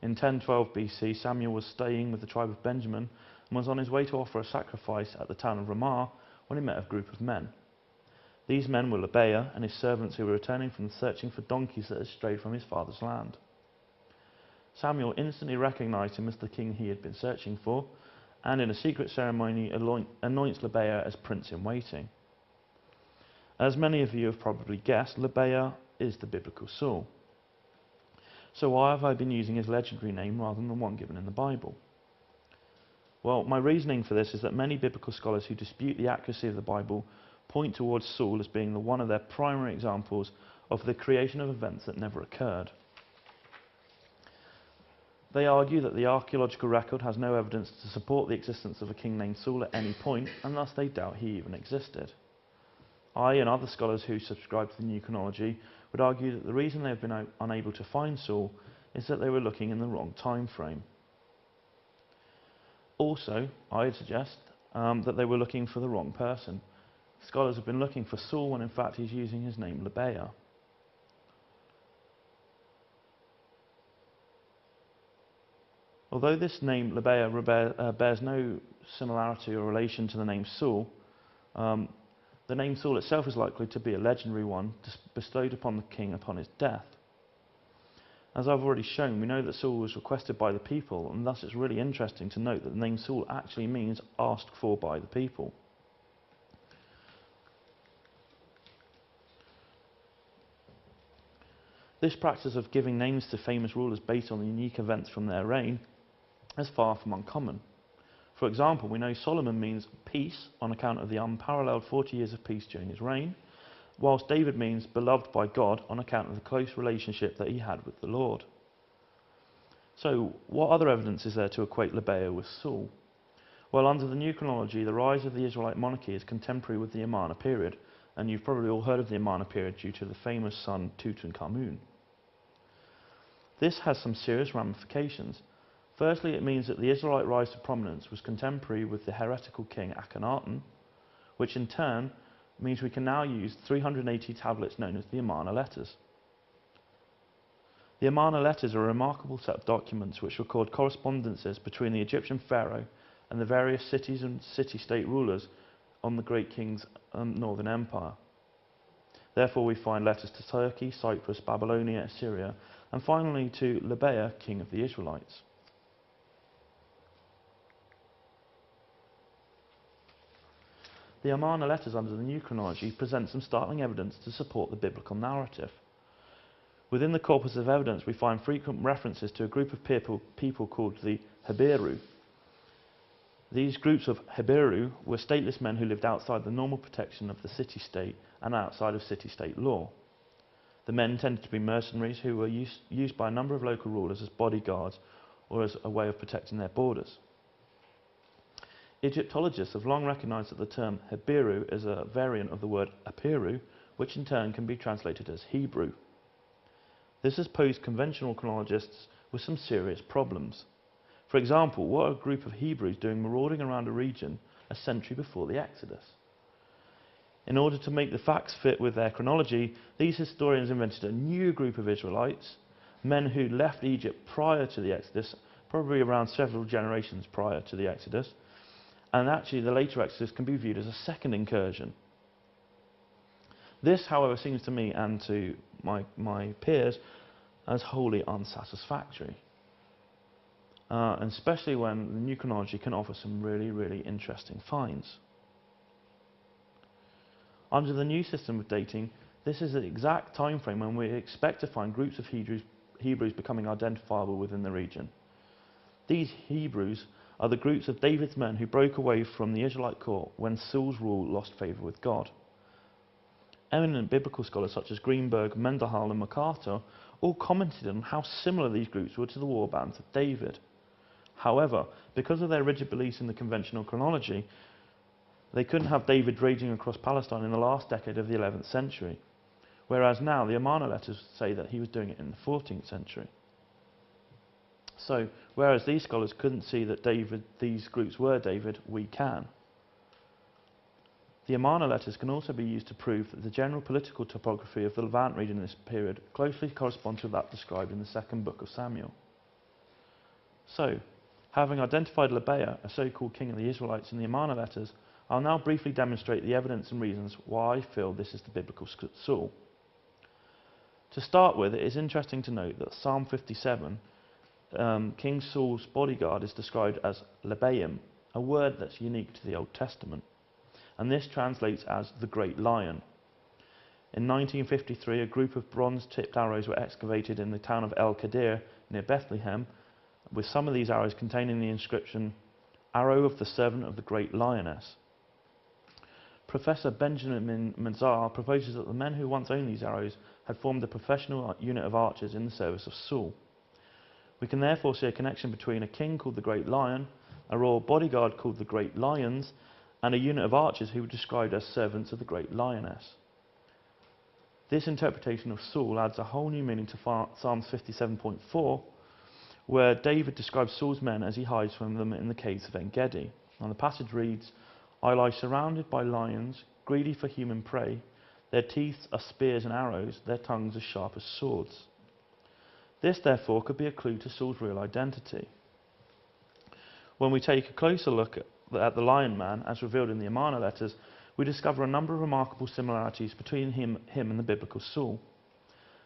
In 1012 BC, Samuel was staying with the tribe of Benjamin and was on his way to offer a sacrifice at the town of Ramah when he met a group of men. These men were Lebeah and his servants who were returning from searching for donkeys that had strayed from his father's land. Samuel instantly recognized him as the king he had been searching for, and in a secret ceremony anoints Lebeah as prince-in-waiting. As many of you have probably guessed, Lebeah is the biblical Saul. So why have I been using his legendary name rather than the one given in the Bible? Well, my reasoning for this is that many biblical scholars who dispute the accuracy of the Bible point towards Saul as being one of their primary examples of the creation of events that never occurred. They argue that the archaeological record has no evidence to support the existence of a king named Saul at any point, and thus they doubt he even existed. I and other scholars who subscribe to the new chronology would argue that the reason they have been unable to find Saul is that they were looking in the wrong time frame. Also, I'd suggest that they were looking for the wrong person. Scholars have been looking for Saul when in fact he's using his name Lebeah. Although this name Lebeah bears no similarity or relation to the name Saul, the name Saul itself is likely to be a legendary one bestowed upon the king upon his death. As I've already shown, we know that Saul was requested by the people, and thus it's really interesting to note that the name Saul actually means asked for by the people. This practice of giving names to famous rulers based on the unique events from their reign is far from uncommon. For example, we know Solomon means peace on account of the unparalleled 40 years of peace during his reign, whilst David means beloved by God on account of the close relationship that he had with the Lord. So, what other evidence is there to equate Lebeah with Saul? Well, under the new chronology, the rise of the Israelite monarchy is contemporary with the Amarna period, and you've probably all heard of the Amarna period due to the famous son Tutankhamun. This has some serious ramifications. Firstly, it means that the Israelite rise to prominence was contemporary with the heretical king Akhenaten, which in turn means we can now use 380 tablets known as the Amarna letters. The Amarna letters are a remarkable set of documents which record correspondences between the Egyptian pharaoh and the various cities and city-state rulers on the great king's northern empire. Therefore we find letters to Turkey, Cyprus, Babylonia, Assyria, and finally to Lebeah, king of the Israelites. The Amarna letters under the new chronology present some startling evidence to support the biblical narrative. Within the corpus of evidence we find frequent references to a group of people called the Heberu. These groups of Heberu were stateless men who lived outside the normal protection of the city-state and outside of city-state law. The men tended to be mercenaries who were used by a number of local rulers as bodyguards or as a way of protecting their borders. Egyptologists have long recognized that the term Heberu is a variant of the word Apiru, which in turn can be translated as Hebrew. This has posed conventional chronologists with some serious problems. For example, what are a group of Hebrews doing marauding around a region a century before the Exodus? In order to make the facts fit with their chronology, these historians invented a new group of Israelites, men who left Egypt prior to the Exodus, probably around several generations prior to the Exodus, and actually the later Exodus can be viewed as a second incursion. This, however, seems to me and to my peers as wholly unsatisfactory, and especially when the new chronology can offer some really, really interesting finds. Under the new system of dating, this is the exact time frame when we expect to find groups of Hebrews becoming identifiable within the region. These Hebrews are the groups of David's men who broke away from the Israelite court when Saul's rule lost favour with God. Eminent biblical scholars such as Greenberg, Mendenhall and MacArthur all commented on how similar these groups were to the war bands of David. However, because of their rigid beliefs in the conventional chronology, they couldn't have David raging across Palestine in the last decade of the 11th century, whereas now the Amarna letters say that he was doing it in the 14th century. So, whereas these scholars couldn't see that these groups were David, we can. The Amarna letters can also be used to prove that the general political topography of the Levant region in this period closely corresponds with that described in the second book of Samuel. So, having identified Lebaia, a so-called king of the Israelites, in the Amarna letters, I'll now briefly demonstrate the evidence and reasons why I feel this is the biblical Saul. To start with, it is interesting to note that Psalm 57, King Saul's bodyguard, is described as Lebaim, a word that's unique to the Old Testament, and this translates as the Great Lion. In 1953, a group of bronze-tipped arrows were excavated in the town of El Kadir near Bethlehem, with some of these arrows containing the inscription, "Arrow of the Servant of the Great Lioness." Professor Benjamin Mazar proposes that the men who once owned these arrows had formed a professional unit of archers in the service of Saul. We can therefore see a connection between a king called the Great Lion, a royal bodyguard called the Great Lions, and a unit of archers who were described as servants of the Great Lioness. This interpretation of Saul adds a whole new meaning to Psalms 57.4, where David describes Saul's men as he hides from them in the caves of En-Gedi. And the passage reads, "I lie surrounded by lions, greedy for human prey. Their teeth are spears and arrows, their tongues as sharp as swords." This, therefore, could be a clue to Saul's real identity. When we take a closer look at the Lion Man, as revealed in the Amarna letters, we discover a number of remarkable similarities between him and the biblical Saul.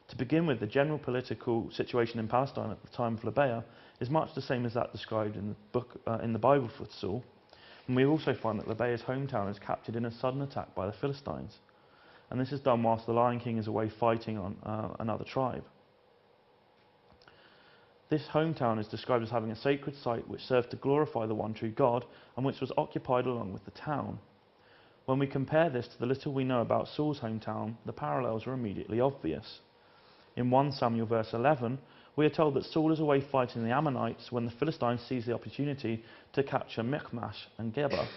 To begin with, the general political situation in Palestine at the time of Lebaia is much the same as that described in the Bible for Saul, and we also find that Lebaia's hometown is captured in a sudden attack by the Philistines, and this is done whilst the Lion King is away fighting on another tribe. This hometown is described as having a sacred site which served to glorify the one true God and which was occupied along with the town. When we compare this to the little we know about Saul's hometown, the parallels are immediately obvious. In 1 Samuel verse 11, we are told that Saul is away fighting the Ammonites when the Philistines seize the opportunity to capture Michmash and Geba.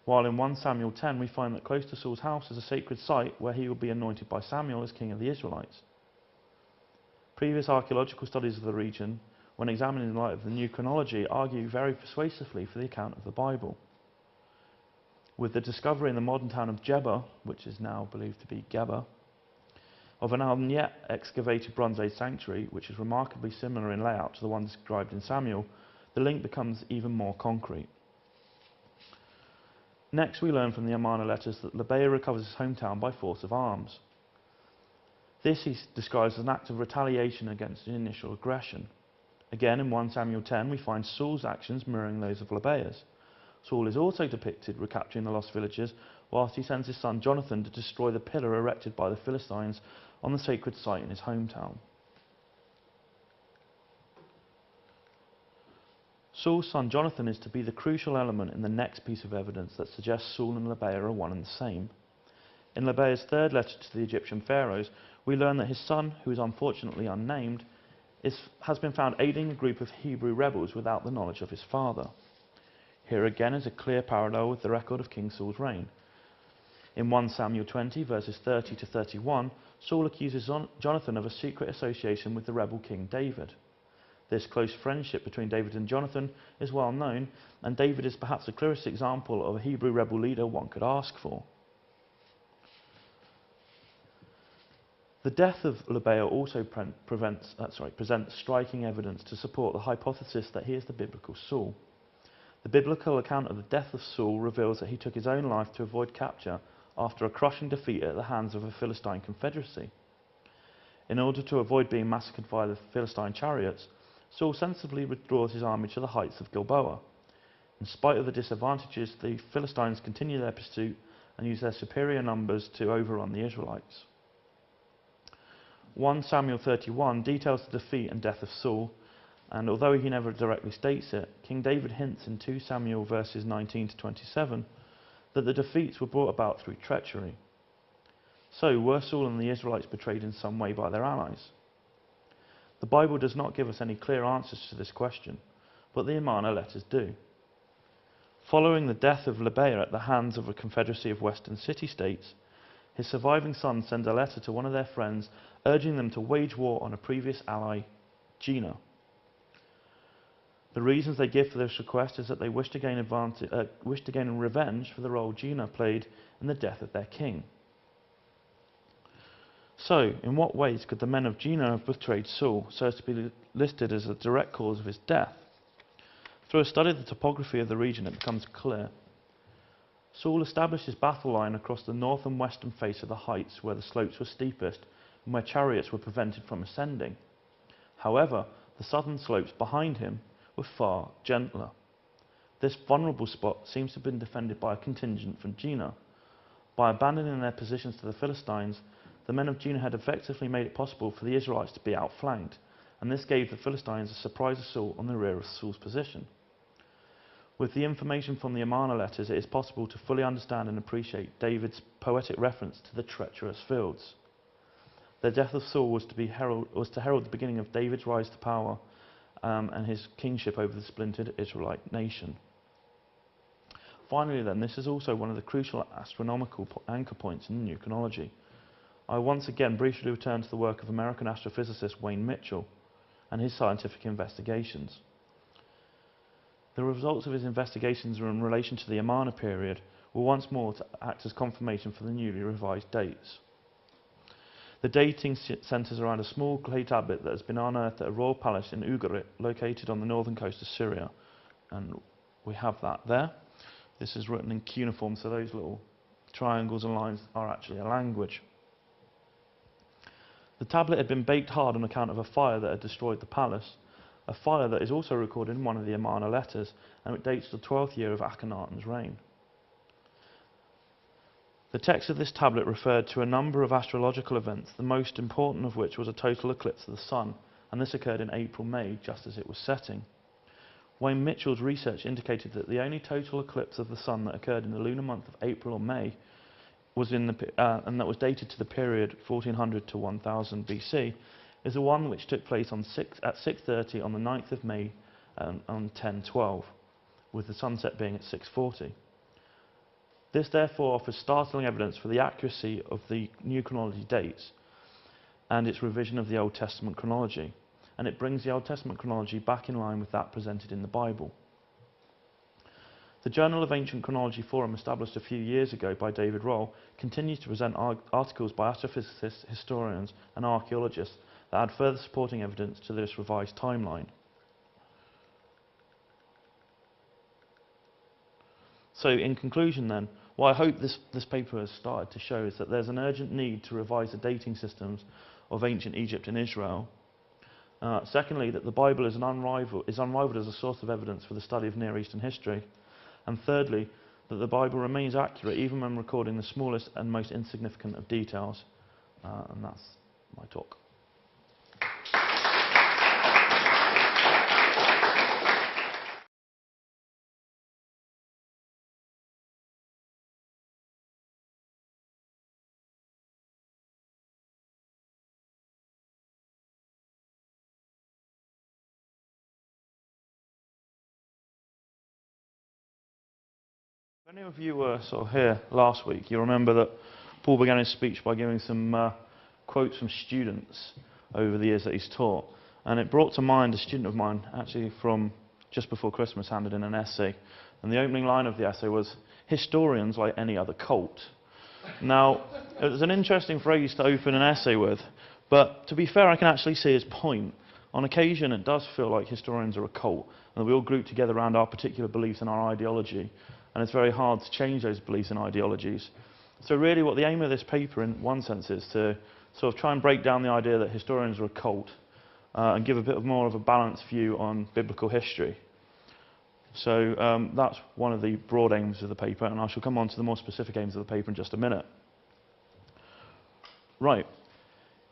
While in 1 Samuel 10 we find that close to Saul's house is a sacred site where he will be anointed by Samuel as king of the Israelites. Previous archaeological studies of the region, when examined in light of the new chronology, argue very persuasively for the account of the Bible. With the discovery in the modern town of Geba, which is now believed to be Geba, of an unyet excavated Bronze Age sanctuary, which is remarkably similar in layout to the one described in Samuel, the link becomes even more concrete. Next, we learn from the Amarna letters that Lebaia recovers his hometown by force of arms. This he describes as an act of retaliation against the initial aggression. Again, in 1 Samuel 10, we find Saul's actions mirroring those of Lebaia's. Saul is also depicted recapturing the lost villages, whilst he sends his son Jonathan to destroy the pillar erected by the Philistines on the sacred site in his hometown. Saul's son Jonathan is to be the crucial element in the next piece of evidence that suggests Saul and Lebaia are one and the same. In Lebaia's third letter to the Egyptian pharaohs, we learn that his son, who is unfortunately unnamed, has been found aiding a group of Hebrew rebels without the knowledge of his father. Here again is a clear parallel with the record of King Saul's reign. In 1 Samuel 20, verses 30 to 31, Saul accuses Jonathan of a secret association with the rebel King David. This close friendship between David and Jonathan is well known, and David is perhaps the clearest example of a Hebrew rebel leader one could ask for. The death of Lebaia also presents striking evidence to support the hypothesis that he is the biblical Saul. The biblical account of the death of Saul reveals that he took his own life to avoid capture after a crushing defeat at the hands of a Philistine confederacy. In order to avoid being massacred by the Philistine chariots, Saul sensibly withdraws his army to the heights of Gilboa. In spite of the disadvantages, the Philistines continue their pursuit and use their superior numbers to overrun the Israelites. 1 Samuel 31 details the defeat and death of Saul, and although he never directly states it, King David hints in 2 Samuel verses 19 to 27 that the defeats were brought about through treachery. So, were Saul and the Israelites betrayed in some way by their allies? The Bible does not give us any clear answers to this question, but the Amarna letters do. Following the death of Lebaia at the hands of a confederacy of western city-states, his surviving son sends a letter to one of their friends urging them to wage war on a previous ally, Gina. The reasons they give for this request is that they wish to gain revenge for the role Gina played in the death of their king. So, in what ways could the men of Gina have betrayed Saul so as to be listed as a direct cause of his death? Through a study of the topography of the region, it becomes clear. Saul established his battle line across the north and western face of the heights where the slopes were steepest and where chariots were prevented from ascending. However, the southern slopes behind him were far gentler. This vulnerable spot seems to have been defended by a contingent from Gina. By abandoning their positions to the Philistines, the men of Gina had effectively made it possible for the Israelites to be outflanked, and this gave the Philistines a surprise assault on the rear of Saul's position. With the information from the Amarna letters, it is possible to fully understand and appreciate David's poetic reference to the treacherous fields. The death of Saul was to herald the beginning of David's rise to power and his kingship over the splintered Israelite nation. Finally then, this is also one of the crucial astronomical anchor points in the new chronology. I once again briefly return to the work of American astrophysicist Wayne Mitchell and his scientific investigations. The results of his investigations in relation to the Amarna period were once more to act as confirmation for the newly revised dates. The dating centres around a small clay tablet that has been unearthed at a royal palace in Ugarit, located on the northern coast of Syria. And we have that there. This is written in cuneiform, so those little triangles and lines are actually a language. The tablet had been baked hard on account of a fire that had destroyed the palace, a fire that is also recorded in one of the Amarna letters, and it dates to the 12th year of Akhenaten's reign. The text of this tablet referred to a number of astrological events, the most important of which was a total eclipse of the sun, and this occurred in April-May, just as it was setting. Wayne Mitchell's research indicated that the only total eclipse of the sun that occurred in the lunar month of April or May was and that was dated to the period 1400 to 1000 BC, is the one which took place at 6:30 on the 9th of May on 10:12, with the sunset being at 6:40. This therefore offers startling evidence for the accuracy of the new chronology dates and its revision of the Old Testament chronology, and it brings the Old Testament chronology back in line with that presented in the Bible. The Journal of Ancient Chronology Forum, established a few years ago by David Roll, continues to present articles by astrophysicists, historians and archaeologists that add further supporting evidence to this revised timeline. So in conclusion then, what I hope this paper has started to show is that there's an urgent need to revise the dating systems of ancient Egypt and Israel. Secondly, that the Bible is unrivaled as a source of evidence for the study of Near Eastern history. And thirdly, that the Bible remains accurate even when recording the smallest and most insignificant of details. And that's my talk. If any of you were sort of here last week, you remember that Paul began his speech by giving some quotes from students over the years that he's taught. And it brought to mind a student of mine, actually from just before Christmas, handed in an essay. And the opening line of the essay was, "Historians like any other cult." Now, it was an interesting phrase to open an essay with, but to be fair, I can actually see his point. On occasion, it does feel like historians are a cult, and that we all group together around our particular beliefs and our ideology. And it's very hard to change those beliefs and ideologies. So really what the aim of this paper in one sense is to sort of try and break down the idea that historians are a cult and give a bit more of a balanced view on biblical history. So that's one of the broad aims of the paper, and I shall come on to the more specific aims of the paper in just a minute. Right.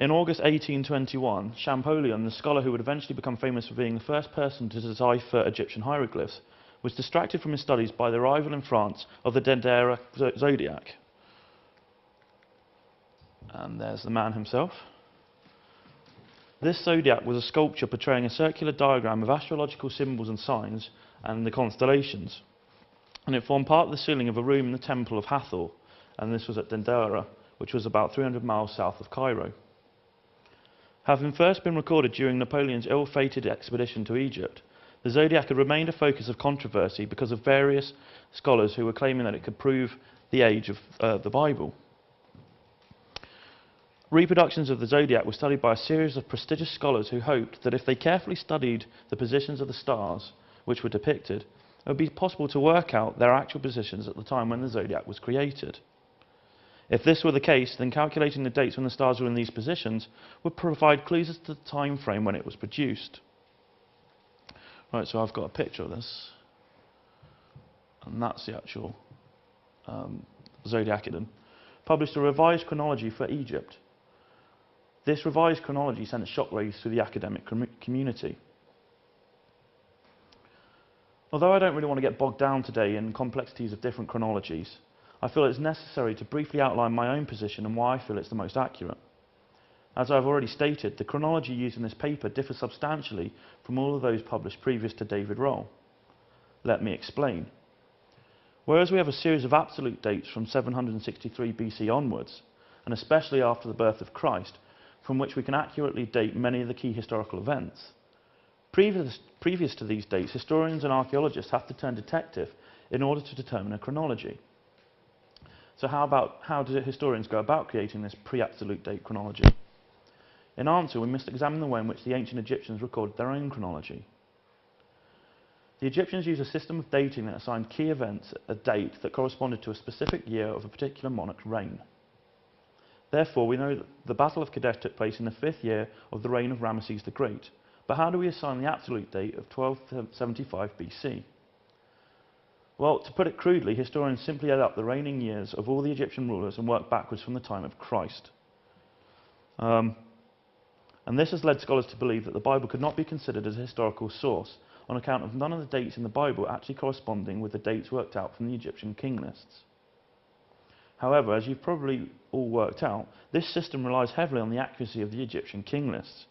In August 1821, Champollion, the scholar who would eventually become famous for being the first person to decipher Egyptian hieroglyphs, was distracted from his studies by the arrival in France of the Dendera zodiac. And there's the man himself. This zodiac was a sculpture portraying a circular diagram of astrological symbols and signs and the constellations. And it formed part of the ceiling of a room in the temple of Hathor, and this was at Dendera, which was about 300 miles south of Cairo. Having first been recorded during Napoleon's ill-fated expedition to Egypt, The zodiac had remained a focus of controversy because of various scholars who were claiming that it could prove the age of the Bible. Reproductions of the zodiac were studied by a series of prestigious scholars who hoped that if they carefully studied the positions of the stars which were depicted, it would be possible to work out their actual positions at the time when the zodiac was created. If this were the case, then calculating the dates when the stars were in these positions would provide clues as to the time frame when it was produced. Right, so I've got a picture of this, and that's the actual zodiac. Published a revised chronology for Egypt. This revised chronology sent shockwaves through the academic community. Although I don't really want to get bogged down today in complexities of different chronologies, I feel it's necessary to briefly outline my own position and why I feel it's the most accurate. As I've already stated, the chronology used in this paper differs substantially from all of those published previous to David Roll. Let me explain. Whereas we have a series of absolute dates from 763 BC onwards, and especially after the birth of Christ, from which we can accurately date many of the key historical events. Previous to these dates, historians and archaeologists have to turn detective in order to determine a chronology. So how do historians go about creating this pre-absolute date chronology? In answer, we must examine the way in which the ancient Egyptians recorded their own chronology. The Egyptians used a system of dating that assigned key events a date that corresponded to a specific year of a particular monarch's reign. Therefore, we know that the Battle of Kadesh took place in the 5th year of the reign of Ramesses the Great. But how do we assign the absolute date of 1275 BC? Well, to put it crudely, historians simply add up the reigning years of all the Egyptian rulers and work backwards from the time of Christ. And this has led scholars to believe that the Bible could not be considered as a historical source on account of none of the dates in the Bible actually corresponding with the dates worked out from the Egyptian king lists. However, as you've probably all worked out, this system relies heavily on the accuracy of the Egyptian king lists,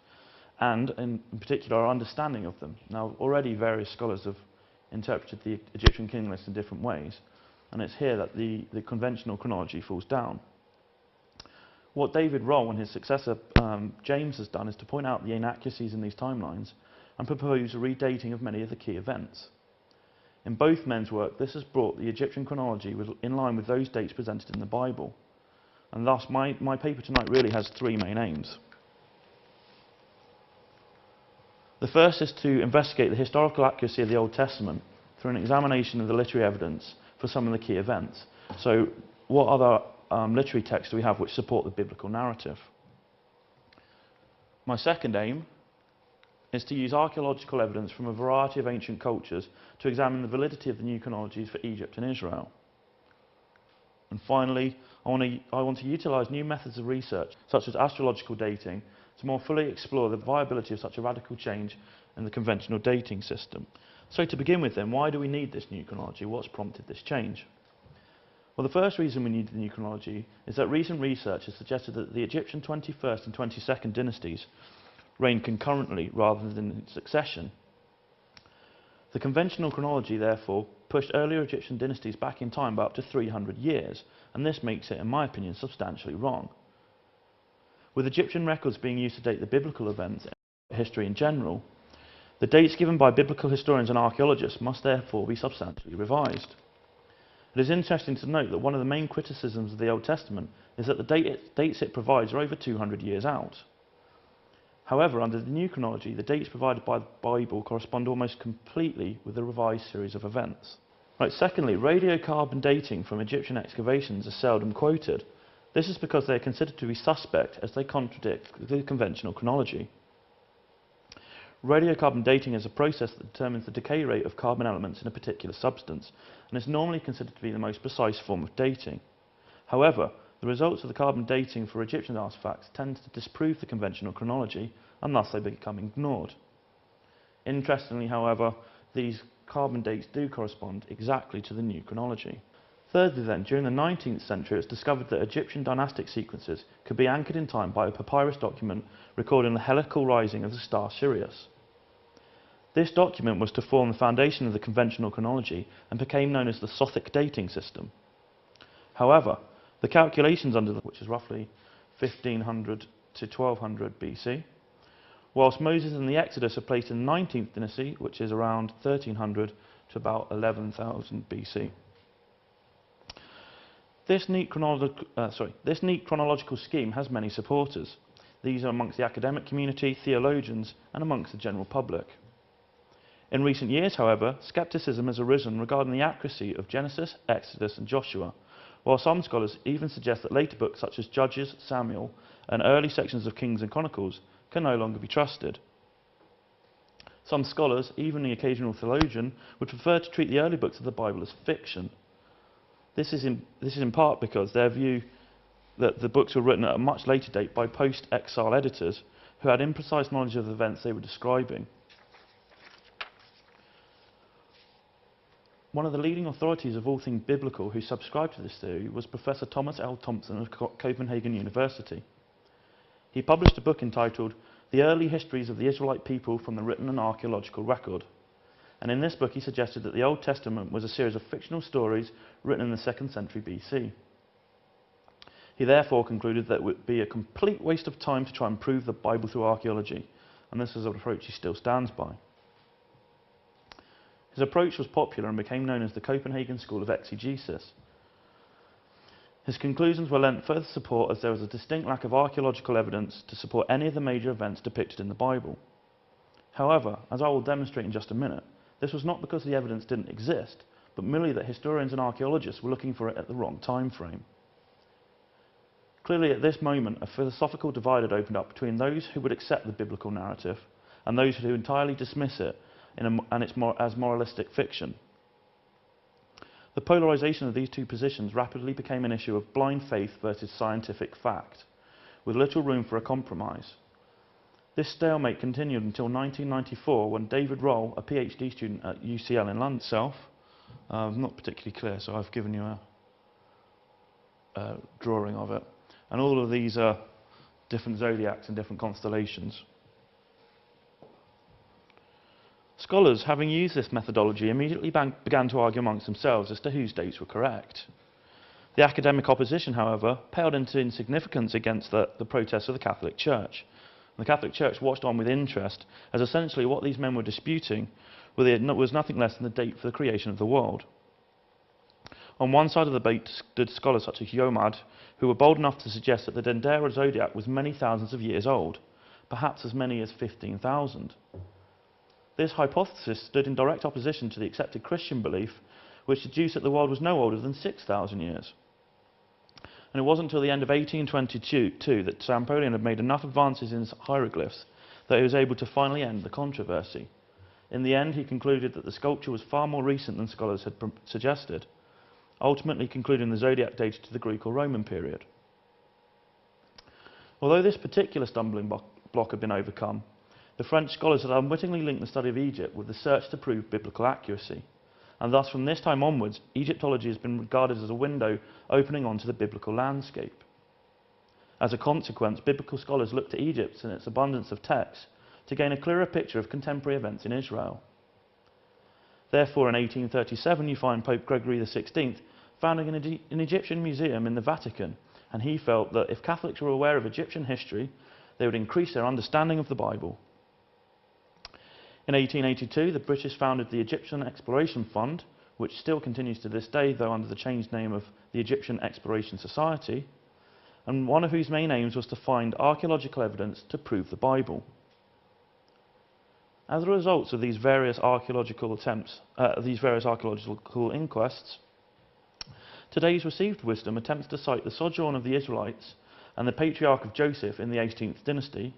and in particular our understanding of them. Now, already various scholars have interpreted the Egyptian king lists in different ways, and it's here that the conventional chronology falls down. What David Roll and his successor James has done is to point out the inaccuracies in these timelines and propose a redating of many of the key events. In both men's work, this has brought the Egyptian chronology in line with those dates presented in the Bible. And thus, my paper tonight really has three main aims. The first is to investigate the historical accuracy of the Old Testament through an examination of the literary evidence for some of the key events. So, what other literary texts do we have which support the biblical narrative? My second aim is to use archaeological evidence from a variety of ancient cultures to examine the validity of the new chronologies for Egypt and Israel. And finally, I want to utilise new methods of research, such as astrological dating, to more fully explore the viability of such a radical change in the conventional dating system. So to begin with then, why do we need this new chronology? What's prompted this change? Well, the first reason we need the new chronology is that recent research has suggested that the Egyptian 21st and 22nd dynasties reigned concurrently rather than in succession. The conventional chronology, therefore, pushed earlier Egyptian dynasties back in time by up to 300 years, and this makes it, in my opinion, substantially wrong. With Egyptian records being used to date the biblical events and history in general, the dates given by biblical historians and archaeologists must therefore be substantially revised. It is interesting to note that one of the main criticisms of the Old Testament is that the dates it provides are over 200 years out. However, under the new chronology, the dates provided by the Bible correspond almost completely with the revised series of events. Right, secondly, radiocarbon dating from Egyptian excavations is seldom quoted. This is because they are considered to be suspect as they contradict the conventional chronology. Radiocarbon dating is a process that determines the decay rate of carbon elements in a particular substance, and is normally considered to be the most precise form of dating. However, the results of the carbon dating for Egyptian artefacts tend to disprove the conventional chronology, and thus they become ignored. Interestingly, however, these carbon dates do correspond exactly to the new chronology. Thirdly then, during the 19th century it was discovered that Egyptian dynastic sequences could be anchored in time by a papyrus document recording the heliacal rising of the star Sirius. This document was to form the foundation of the conventional chronology and became known as the Sothic dating system. However, the calculations under which is roughly 1500 to 1200 BC, whilst Moses and the Exodus are placed in the 19th dynasty, which is around 1300 to about 11,000 BC. This neat chronological scheme has many supporters. These are amongst the academic community, theologians, and amongst the general public. In recent years, however, scepticism has arisen regarding the accuracy of Genesis, Exodus, and Joshua, while some scholars even suggest that later books such as Judges, Samuel, and early sections of Kings and Chronicles can no longer be trusted. Some scholars, even the occasional theologian, would prefer to treat the early books of the Bible as fiction. This is in part because their view that the books were written at a much later date by post-exile editors who had imprecise knowledge of the events they were describing. One of the leading authorities of all things biblical who subscribed to this theory was Professor Thomas L. Thompson of Copenhagen University. He published a book entitled The Early Histories of the Israelite People from the Written and Archaeological Record. And in this book he suggested that the Old Testament was a series of fictional stories written in the 2nd century BC. He therefore concluded that it would be a complete waste of time to try and prove the Bible through archaeology, and this is an approach he still stands by. His approach was popular and became known as the Copenhagen School of Exegesis. His conclusions were lent further support as there was a distinct lack of archaeological evidence to support any of the major events depicted in the Bible. However, as I will demonstrate in just a minute, this was not because the evidence didn't exist, but merely that historians and archaeologists were looking for it at the wrong time frame. Clearly at this moment a philosophical divide had opened up between those who would accept the biblical narrative and those who entirely dismiss it as moralistic fiction. The polarisation of these two positions rapidly became an issue of blind faith versus scientific fact, with little room for a compromise. This stalemate continued until 1994 when David Roll, a PhD student at UCL in London itself, not particularly clear, so I've given you a drawing of it, and all of these are different zodiacs and different constellations. Scholars, having used this methodology, immediately began to argue amongst themselves as to whose dates were correct. The academic opposition, however, paled into insignificance against the protests of the Catholic Church. And the Catholic Church watched on with interest, as essentially what these men were disputing was nothing less than the date for the creation of the world. On one side of the debate stood scholars such as Jomard, who were bold enough to suggest that the Dendera zodiac was many thousands of years old, perhaps as many as 15,000. This hypothesis stood in direct opposition to the accepted Christian belief, which deduced that the world was no older than 6,000 years. And it wasn't until the end of 1822 that Champollion had made enough advances in his hieroglyphs that he was able to finally end the controversy. In the end, he concluded that the sculpture was far more recent than scholars had suggested, ultimately concluding the zodiac dated to the Greek or Roman period. Although this particular stumbling block had been overcome, the French scholars had unwittingly linked the study of Egypt with the search to prove biblical accuracy, and thus from this time onwards, Egyptology has been regarded as a window opening onto the biblical landscape. As a consequence, biblical scholars looked to Egypt and its abundance of texts to gain a clearer picture of contemporary events in Israel. Therefore, in 1837, you find Pope Gregory XVI founding an Egyptian museum in the Vatican, and he felt that if Catholics were aware of Egyptian history, they would increase their understanding of the Bible. In 1882, the British founded the Egyptian Exploration Fund, which still continues to this day, though under the changed name of the Egyptian Exploration Society, and one of whose main aims was to find archaeological evidence to prove the Bible. As a result of these various archaeological inquests, today's received wisdom attempts to cite the sojourn of the Israelites and the patriarch of Joseph in the 18th dynasty